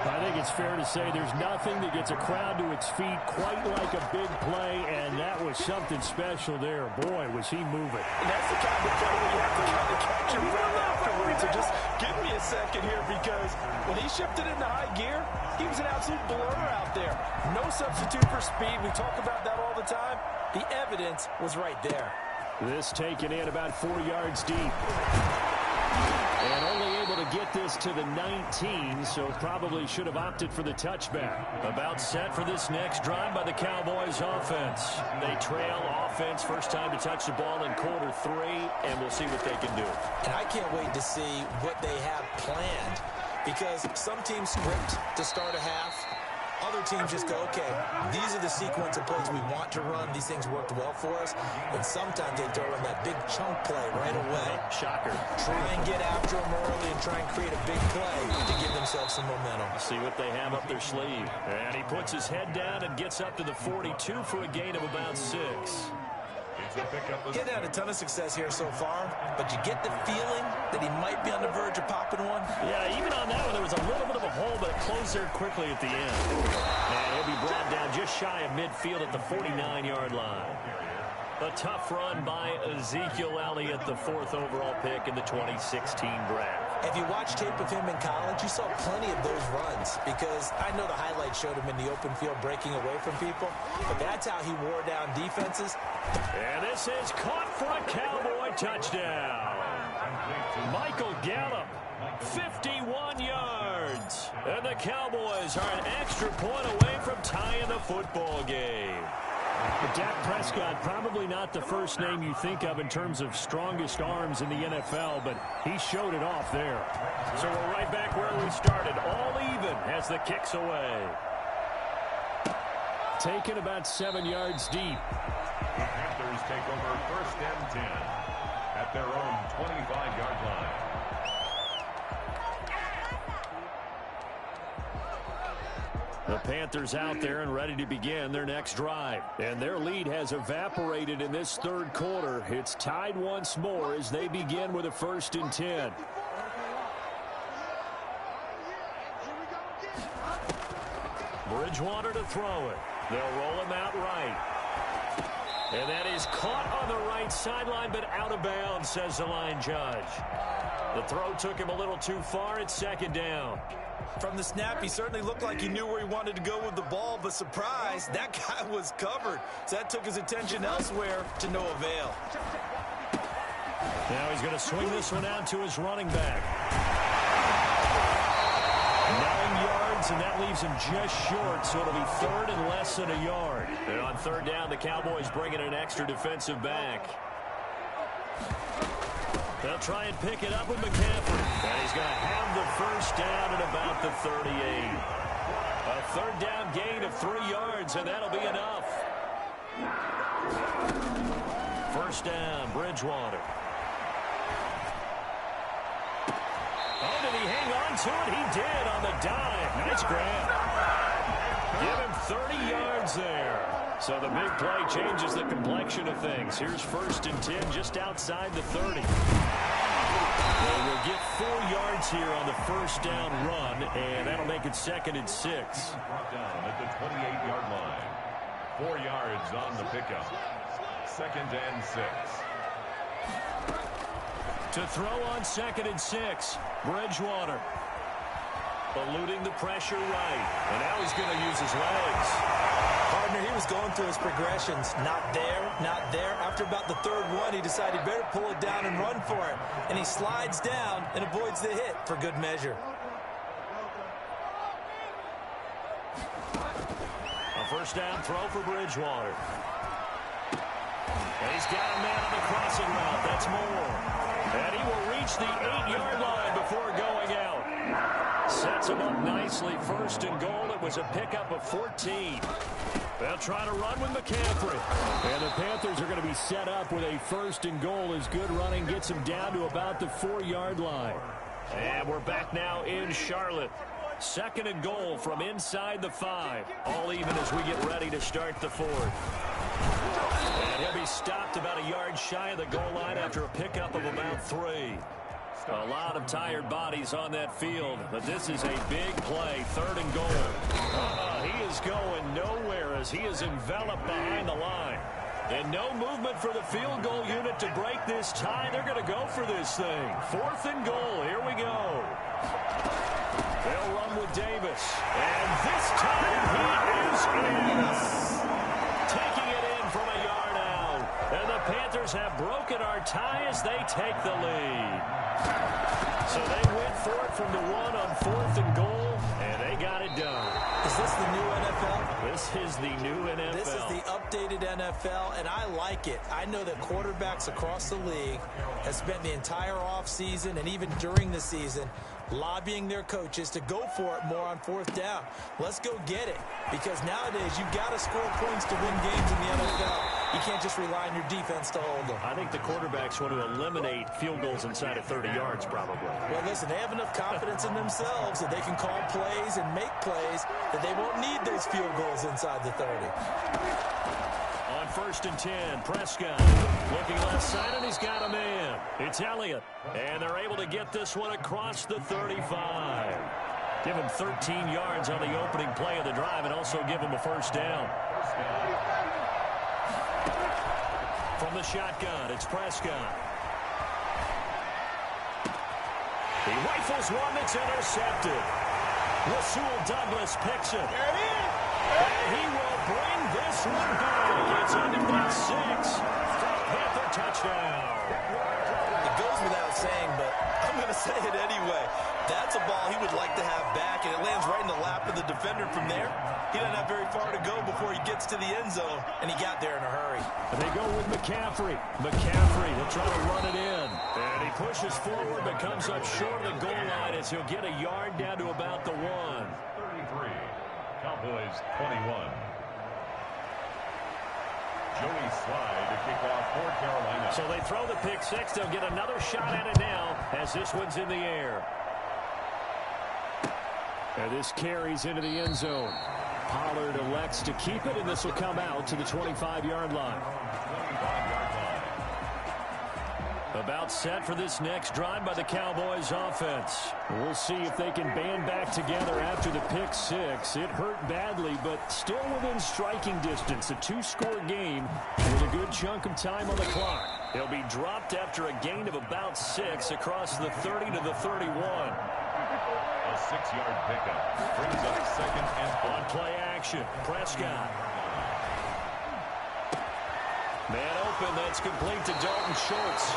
I think it's fair to say there's nothing that gets a crowd to its feet quite like a big play, and that was something special there. Boy, was he moving. And that's the kind of play where you have to kind of catch your breath afterwards. So just give me a second here, because when he shifted into high gear, he was an absolute blur out there. No substitute for speed. We talk about that all the time. The evidence was right there. This taken in about 4 yards deep. And only able to get this to the 19, so probably should have opted for the touchback. About set for this next drive by the Cowboys offense. They trail offense, first time to touch the ball in quarter 3, and we'll see what they can do. And I can't wait to see what they have planned, because some teams script to start a half. Other teams just go, okay, these are the sequence of plays we want to run. These things worked well for us. And sometimes they throw in that big chunk play right away. Shocker. Try and get after them early and try and create a big play to give themselves some momentum. See what they have up their sleeve. And he puts his head down and gets up to the 42 for a gain of about 6. He had a ton of success here so far, but you get the feeling that he might be on the verge of popping one. Yeah, even on that one, there was a little bit of a hole, but it closed there quickly at the end. And he'll be brought down just shy of midfield at the 49-yard line. A tough run by Ezekiel Elliott, the 4th overall pick in the 2016 draft. If you watch tape of him in college, you saw plenty of those runs because I know the highlights showed him in the open field breaking away from people, but that's how he wore down defenses. And this is caught for a Cowboy touchdown. Michael Gallup, 51 yards. And the Cowboys are an extra point away from tying the football game. Dak Prescott, probably not the first name you think of in terms of strongest arms in the NFL, but he showed it off there. So we're right back where we started, all even as the kick's away. Taken about 7 yards deep. The Panthers take over 1st and 10 at their own 25-yard line. The Panthers out there and ready to begin their next drive. And their lead has evaporated in this 3rd quarter. It's tied once more as they begin with a 1st and 10. Bridgewater to throw it. They'll roll him out right. And that is caught on the right sideline, but out of bounds, says the line judge. The throw took him a little too far. It's 2nd down. From the snap, he certainly looked like he knew where he wanted to go with the ball, but surprise, that guy was covered. So that took his attention elsewhere to no avail. Now he's going to swing this one out to his running back. 9 yards, and that leaves him just short, so it'll be 3rd and less than a yard. And on 3rd down, the Cowboys bring in an extra defensive back. They'll try and pick it up with McCaffrey. And he's going to have the 1st down at about the 38. A 3rd down gain of 3 yards, and that'll be enough. 1st down, Bridgewater. Oh, did he hang on to it? He did on the dive. Nice grab. Give him 30 yards there. So the big play changes the complexion of things. Here's 1st and 10 just outside the 30. They will get 4 yards here on the 1st down run, and that'll make it 2nd and 6. Brought down at the 28-yard line. 4 yards on the pickup. 2nd and 6. To throw on 2nd and 6, Bridgewater. Eluding the pressure right. And now he's going to use his legs. Partner, he was going through his progressions. Not there, not there. After about the 3rd one, he decided he better pull it down and run for it. And he slides down and avoids the hit for good measure. A 1st down throw for Bridgewater. And he's got a man on the crossing route. That's Moore. And he will reach the 8-yard line before going out. Sets him up nicely. 1st and goal. It was a pickup of 14. They'll try to run with McCaffrey. And the Panthers are going to be set up with a 1st and goal as good running gets him down to about the 4-yard line. And we're back now in Charlotte. 2nd and goal from inside the 5. All even as we get ready to start the 4th. And he'll be stopped about a yard shy of the goal line after a pickup of about 3. A lot of tired bodies on that field, but this is a big play, 3rd and goal. He is going nowhere as he is enveloped behind the line. And no movement for the field goal unit to break this tie. They're going to go for this thing. 4th and goal. Here we go. They'll run with Davis. And this time he is in. Taking it in from a yard out. And the Panthers have broken our tie as they take the lead. So they went for it from the 1 on 4th and goal, and they got it done. Is this the new NFL? This is the new NFL. This is the updated NFL, and I like it. I know that quarterbacks across the league have spent the entire offseason and even during the season lobbying their coaches to go for it more on 4th down. Let's go get it, because nowadays you've got to score points to win games in the NFL. You can't just rely on your defense to hold them. I think the quarterbacks want to eliminate field goals inside of 30 yards probably. Well, listen, they have enough confidence in themselves that they can call plays and make plays that they won't need those field goals inside the 30. On 1st and 10, Prescott looking left side, and he's got a man. It's Elliott, and they're able to get this one across the 35. Give him 13 yards on the opening play of the drive and also give him a 1st down. From the shotgun, it's Prescott. He rifles one that's intercepted. Rasul Douglas picks it. And he will bring this one back. It's underneath 6. Panther touchdown. It goes without saying, but I'm going to say it anyway. That's a ball he would like to have back, and it lands right in the lap of the defender from there. He doesn't have very far to go before he gets to the end zone, and he got there in a hurry. And they go with McCaffrey. McCaffrey, he'll try to run it in. And he pushes forward, but comes up short of the goal line as he'll get a yard down to about the 1. 33. Cowboys 21. Joey Slye to kick off for Carolina. So they throw the pick 6. They'll get another shot at it now as this one's in the air. And this carries into the end zone. Pollard elects to keep it, and this will come out to the 25-yard line. About set for this next drive by the Cowboys offense. We'll see if they can band back together after the pick 6. It hurt badly, but still within striking distance. A 2-score game with a good chunk of time on the clock. They'll be dropped after a gain of about 6 across the 30 to the 31. A 6-yard pickup brings up second and on play action. Prescott. Man open, that's complete to Dalton Schultz.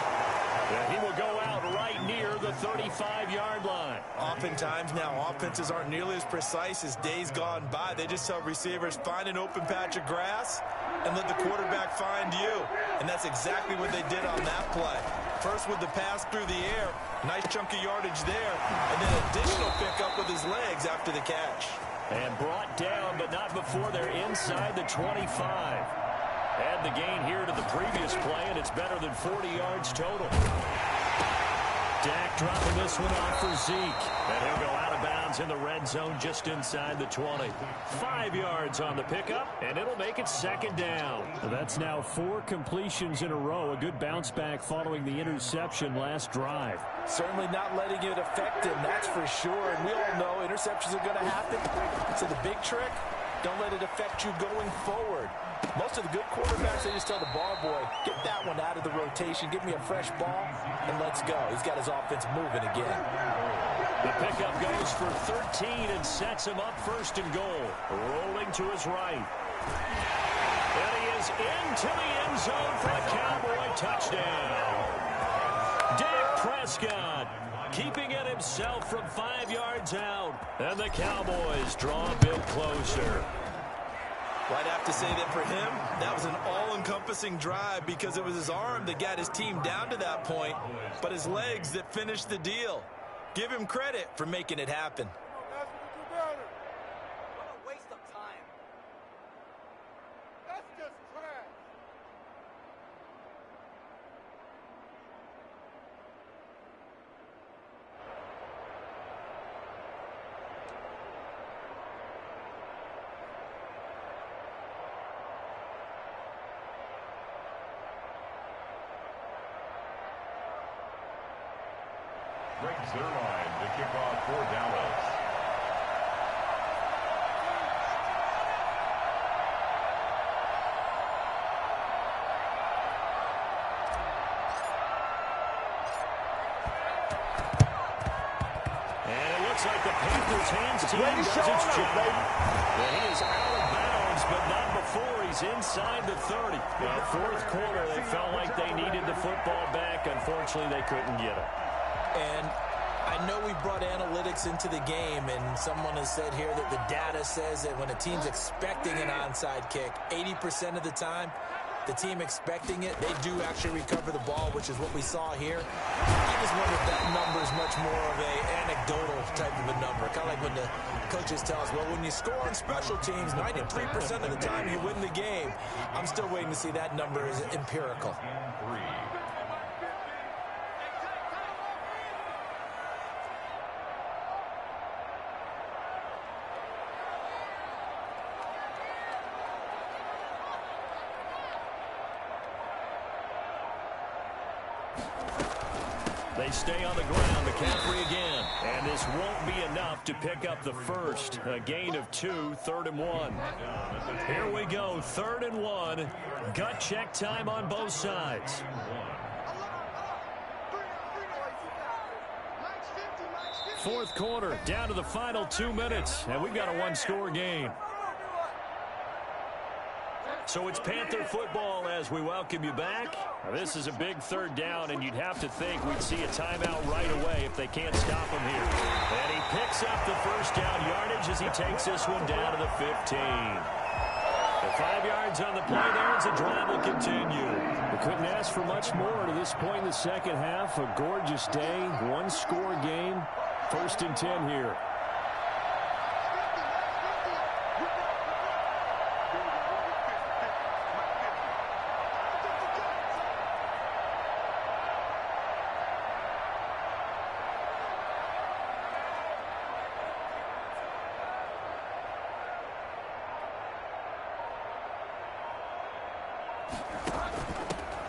And he will go out right near the 35-yard line. Oftentimes now, offenses aren't nearly as precise as days gone by. They just tell receivers, find an open patch of grass and let the quarterback find you. And that's exactly what they did on that play. First with the pass through the air, nice chunk of yardage there, and then additional pickup with his legs after the catch. And brought down, but not before they're inside the 25. Add the gain here to the previous play, and it's better than 40 yards total. Dak dropping this one off for Zeke. And he'll go out of bounds in the red zone just inside the 20. 5 yards on the pickup, and it'll make it second down. That's now 4 completions in a row. A good bounce back following the interception last drive. Certainly not letting it affect him, that's for sure. And we all know interceptions are going to happen. So the big trick, don't let it affect you going forward. Most of the good quarterbacks, they just tell the ball boy, get that one out of the rotation, give me a fresh ball, and let's go. He's got his offense moving again. The pickup goes for 13 and sets him up first and goal. Rolling to his right. And he is into the end zone for a Cowboy touchdown. Dak Prescott keeping it himself from 5 yards out. And the Cowboys draw a bit closer. Well, I'd have to say that for him, that was an all-encompassing drive because it was his arm that got his team down to that point, but his legs that finished the deal. Give him credit for making it happen. What a waste of time. That's just trash. Greg Zuerlein to kick off for Dallas. And it looks like the Panthers' hands team does its job. And he is out of bounds, but not before he's inside the 30. Well, fourth quarter, they felt like they needed the football back. Unfortunately, they couldn't get it. And I know we brought analytics into the game, and someone has said here that the data says that when a team's expecting an onside kick, 80% of the time, the team expecting it, they do actually recover the ball, which is what we saw here. I just wonder if that number is much more of an anecdotal type of a number. Kind of like when the coaches tell us, well, when you score on special teams, 93% of the time you win the game. I'm still waiting to see that number is empirical. They stay on the ground. McCaffrey again. And this won't be enough to pick up the first. A gain of 2, 3rd and 1. Here we go, 3rd and 1. Gut check time on both sides. Fourth quarter, down to the final 2 minutes. And we've got a one-score game. So it's Panther football as we welcome you back. Now, this is a big 3rd down, and you'd have to think we'd see a timeout right away if they can't stop him here. And he picks up the first down yardage as he takes this one down to the 15. The 5 yards on the play there as the drive will continue. We couldn't ask for much more to this point in the second half. A gorgeous day, one-score game. 1st and 10 here.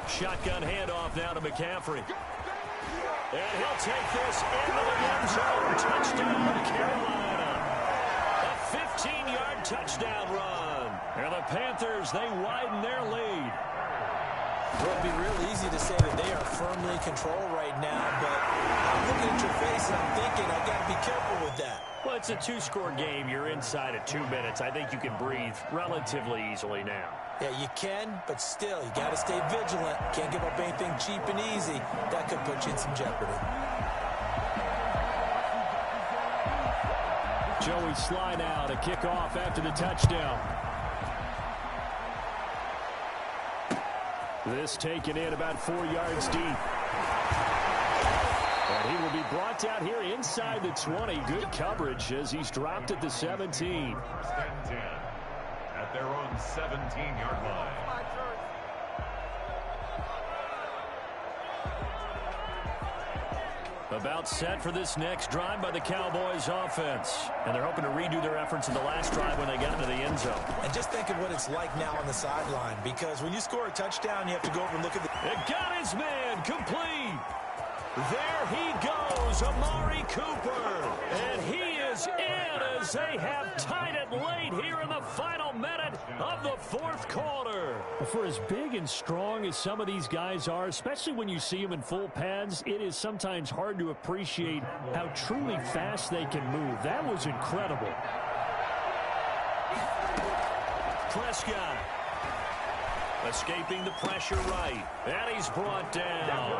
Shotgun handoff now to McCaffrey. And he'll take this into the end zone. Touchdown, Carolina. A 15-yard touchdown run. And the Panthers, they widen their lead. Well, it'd be real easy to say that they are firmly in control right now, but I'm looking at your face and I'm thinking I got to be careful with that. Well, it's a 2-score game. You're inside of 2 minutes. I think you can breathe relatively easily now. Yeah, you can, but still, you got to stay vigilant. Can't give up anything cheap and easy. That could put you in some jeopardy. Joey Sly now to kick off after the touchdown. This taken in about 4 yards deep. And he will be brought down here inside the 20. Good coverage as he's dropped at the 17. 1st and 10 at their own 17-yard line. About set for this next drive by the Cowboys offense. And they're hoping to redo their efforts in the last drive when they got into the end zone. And just think of what it's like now on the sideline, because when you score a touchdown, you have to go over and look at the... It got his man complete. There he goes, Amari Cooper. And he is in as they have tied it late here in the final minute of the 4th quarter. For as big and strong as some of these guys are, especially when you see them in full pads, it is sometimes hard to appreciate how truly fast they can move. That was incredible. Prescott escaping the pressure right. And he's brought down.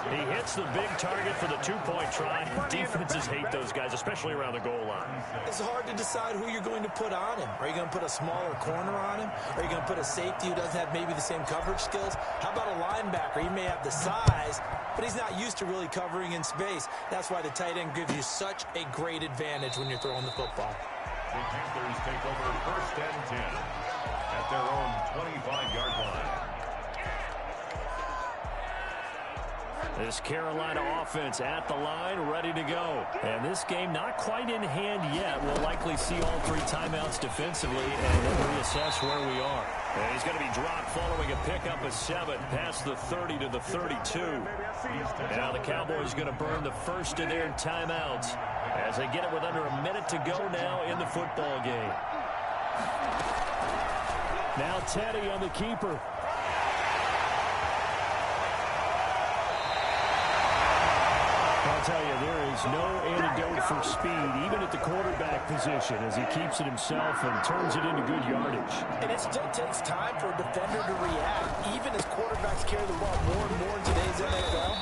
He hits the big target for the 2-point try. Defenses hate those guys, especially around the goal line. It's hard to decide who you're going to put on him. Are you going to put a smaller corner on him? Are you going to put a safety who doesn't have maybe the same coverage skills? How about a linebacker? He may have the size, but he's not used to really covering in space. That's why the tight end gives you such a great advantage when you're throwing the football. The Panthers take over 1st and 10 at their own 25-yard line. This Carolina offense at the line, ready to go. And this game not quite in hand yet. We'll likely see all 3 timeouts defensively and then reassess where we are. And he's going to be dropped following a pickup of 7 past the 30 to the 32. And now the Cowboys going to burn the first of their timeouts as they get it with under a minute to go now in the football game. Now Teddy on the keeper. I'll tell you, there is no antidote for speed, even at the quarterback position, as he keeps it himself and turns it into good yardage. And it still takes time for a defender to react. Even as quarterbacks carry the ball more and more in today's NFL,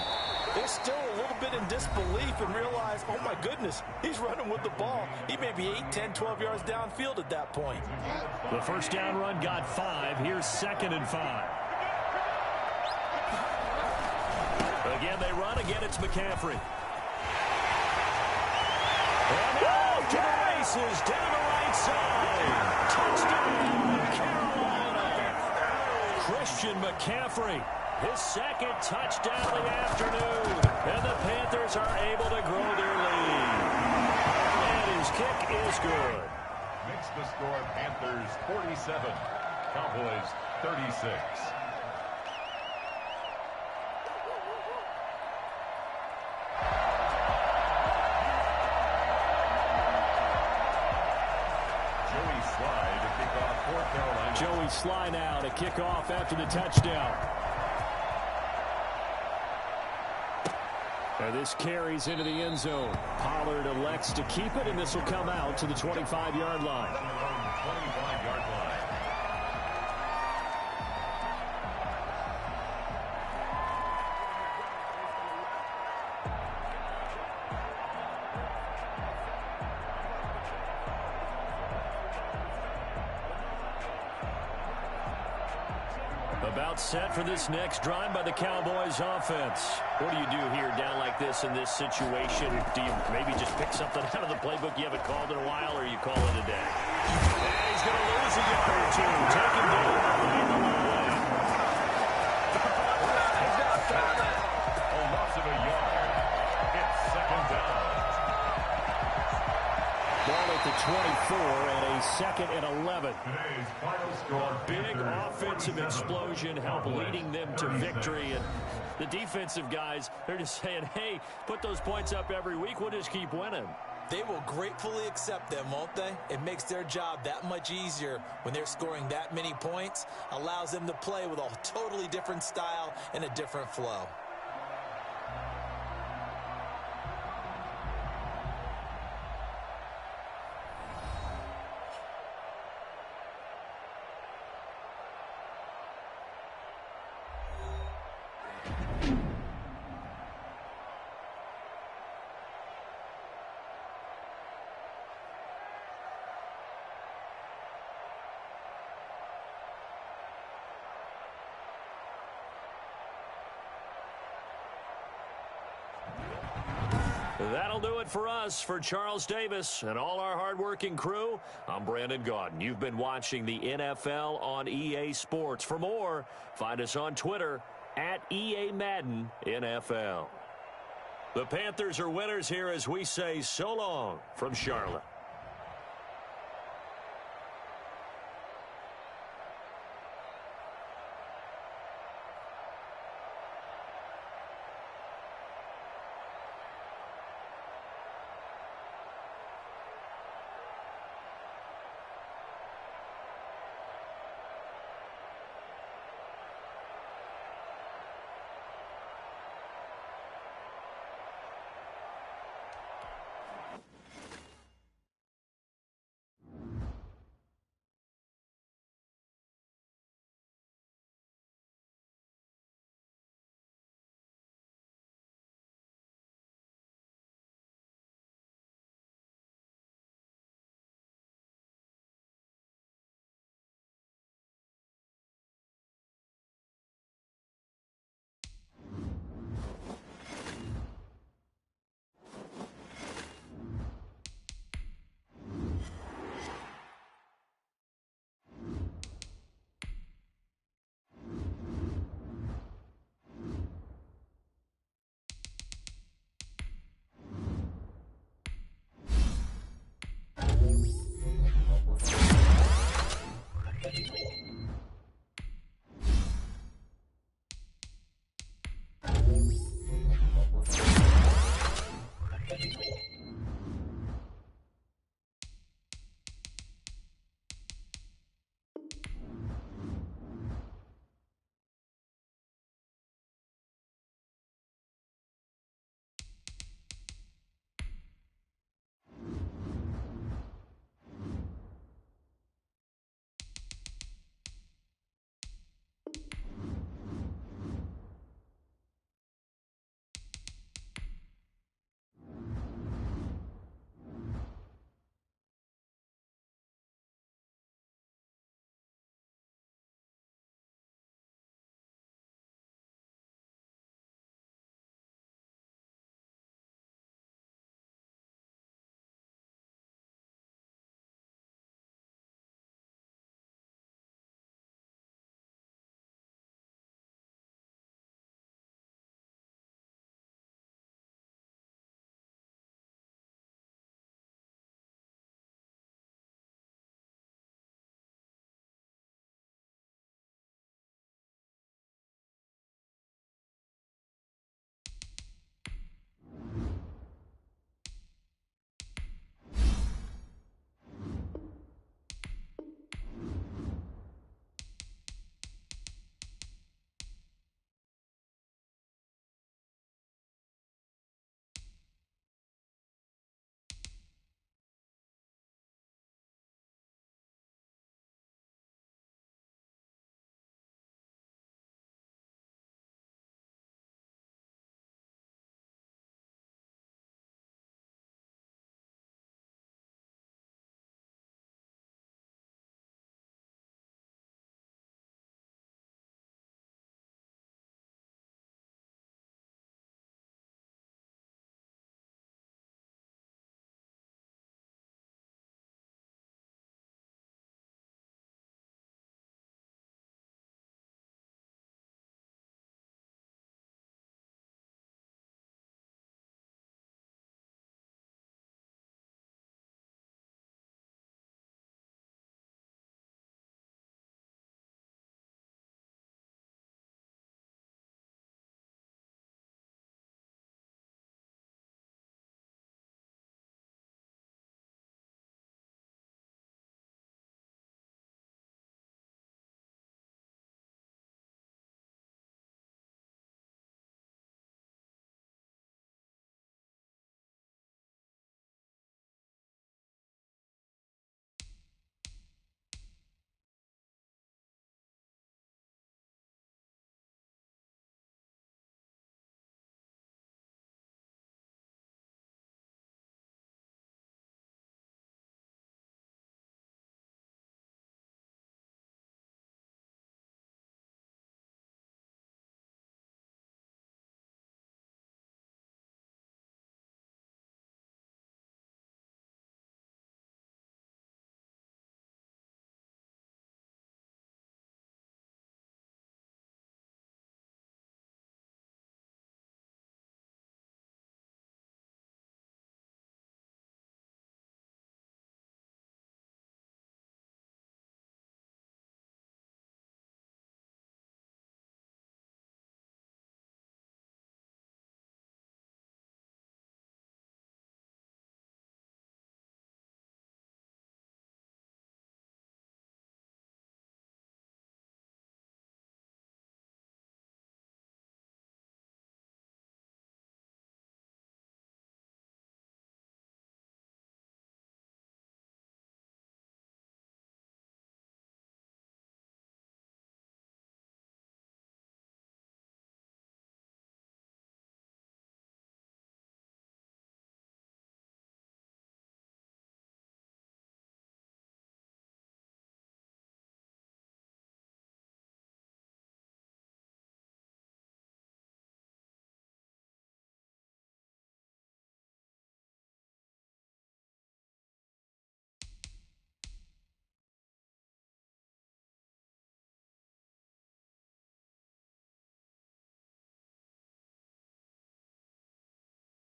they're still a little bit in disbelief and realize, oh my goodness, he's running with the ball. He may be 8, 10, 12 yards downfield at that point. The first down run got 5. Here's 2nd and 5. Again, they run. Again, it's McCaffrey. And off to the races, down the right side. Touchdown, Carolina. Christian McCaffrey, his 2nd touchdown of the afternoon. And the Panthers are able to grow their lead. And his kick is good. Makes the score Panthers 47, Cowboys 36. Joey Sly now to kick off after the touchdown. And this carries into the end zone. Pollard elects to keep it, and this will come out to the 25-yard line. 25-yard line. About set for this next drive by the Cowboys offense. What do you do here down like this in this situation? Do you maybe just pick something out of the playbook you haven't called in a while, or you call it a day? And he's going to lose a yard or two. Take him down behind the line. A loss of a yard. It's second down. Ball at the 24 and a 2nd and 11. Today's final score. Big offensive explosion help leading them to victory. And the defensive guys, they're just saying, hey, put those points up every week. We'll just keep winning. They will gratefully accept them, won't they? It makes their job that much easier when they're scoring that many points. Allows them to play with a totally different style and a different flow. That'll do it for us. For Charles Davis and all our hardworking crew, I'm Brandon Gaudin. You've been watching the NFL on EA Sports. For more, find us on Twitter at EA Madden NFL. The Panthers are winners here as we say so long from Charlotte.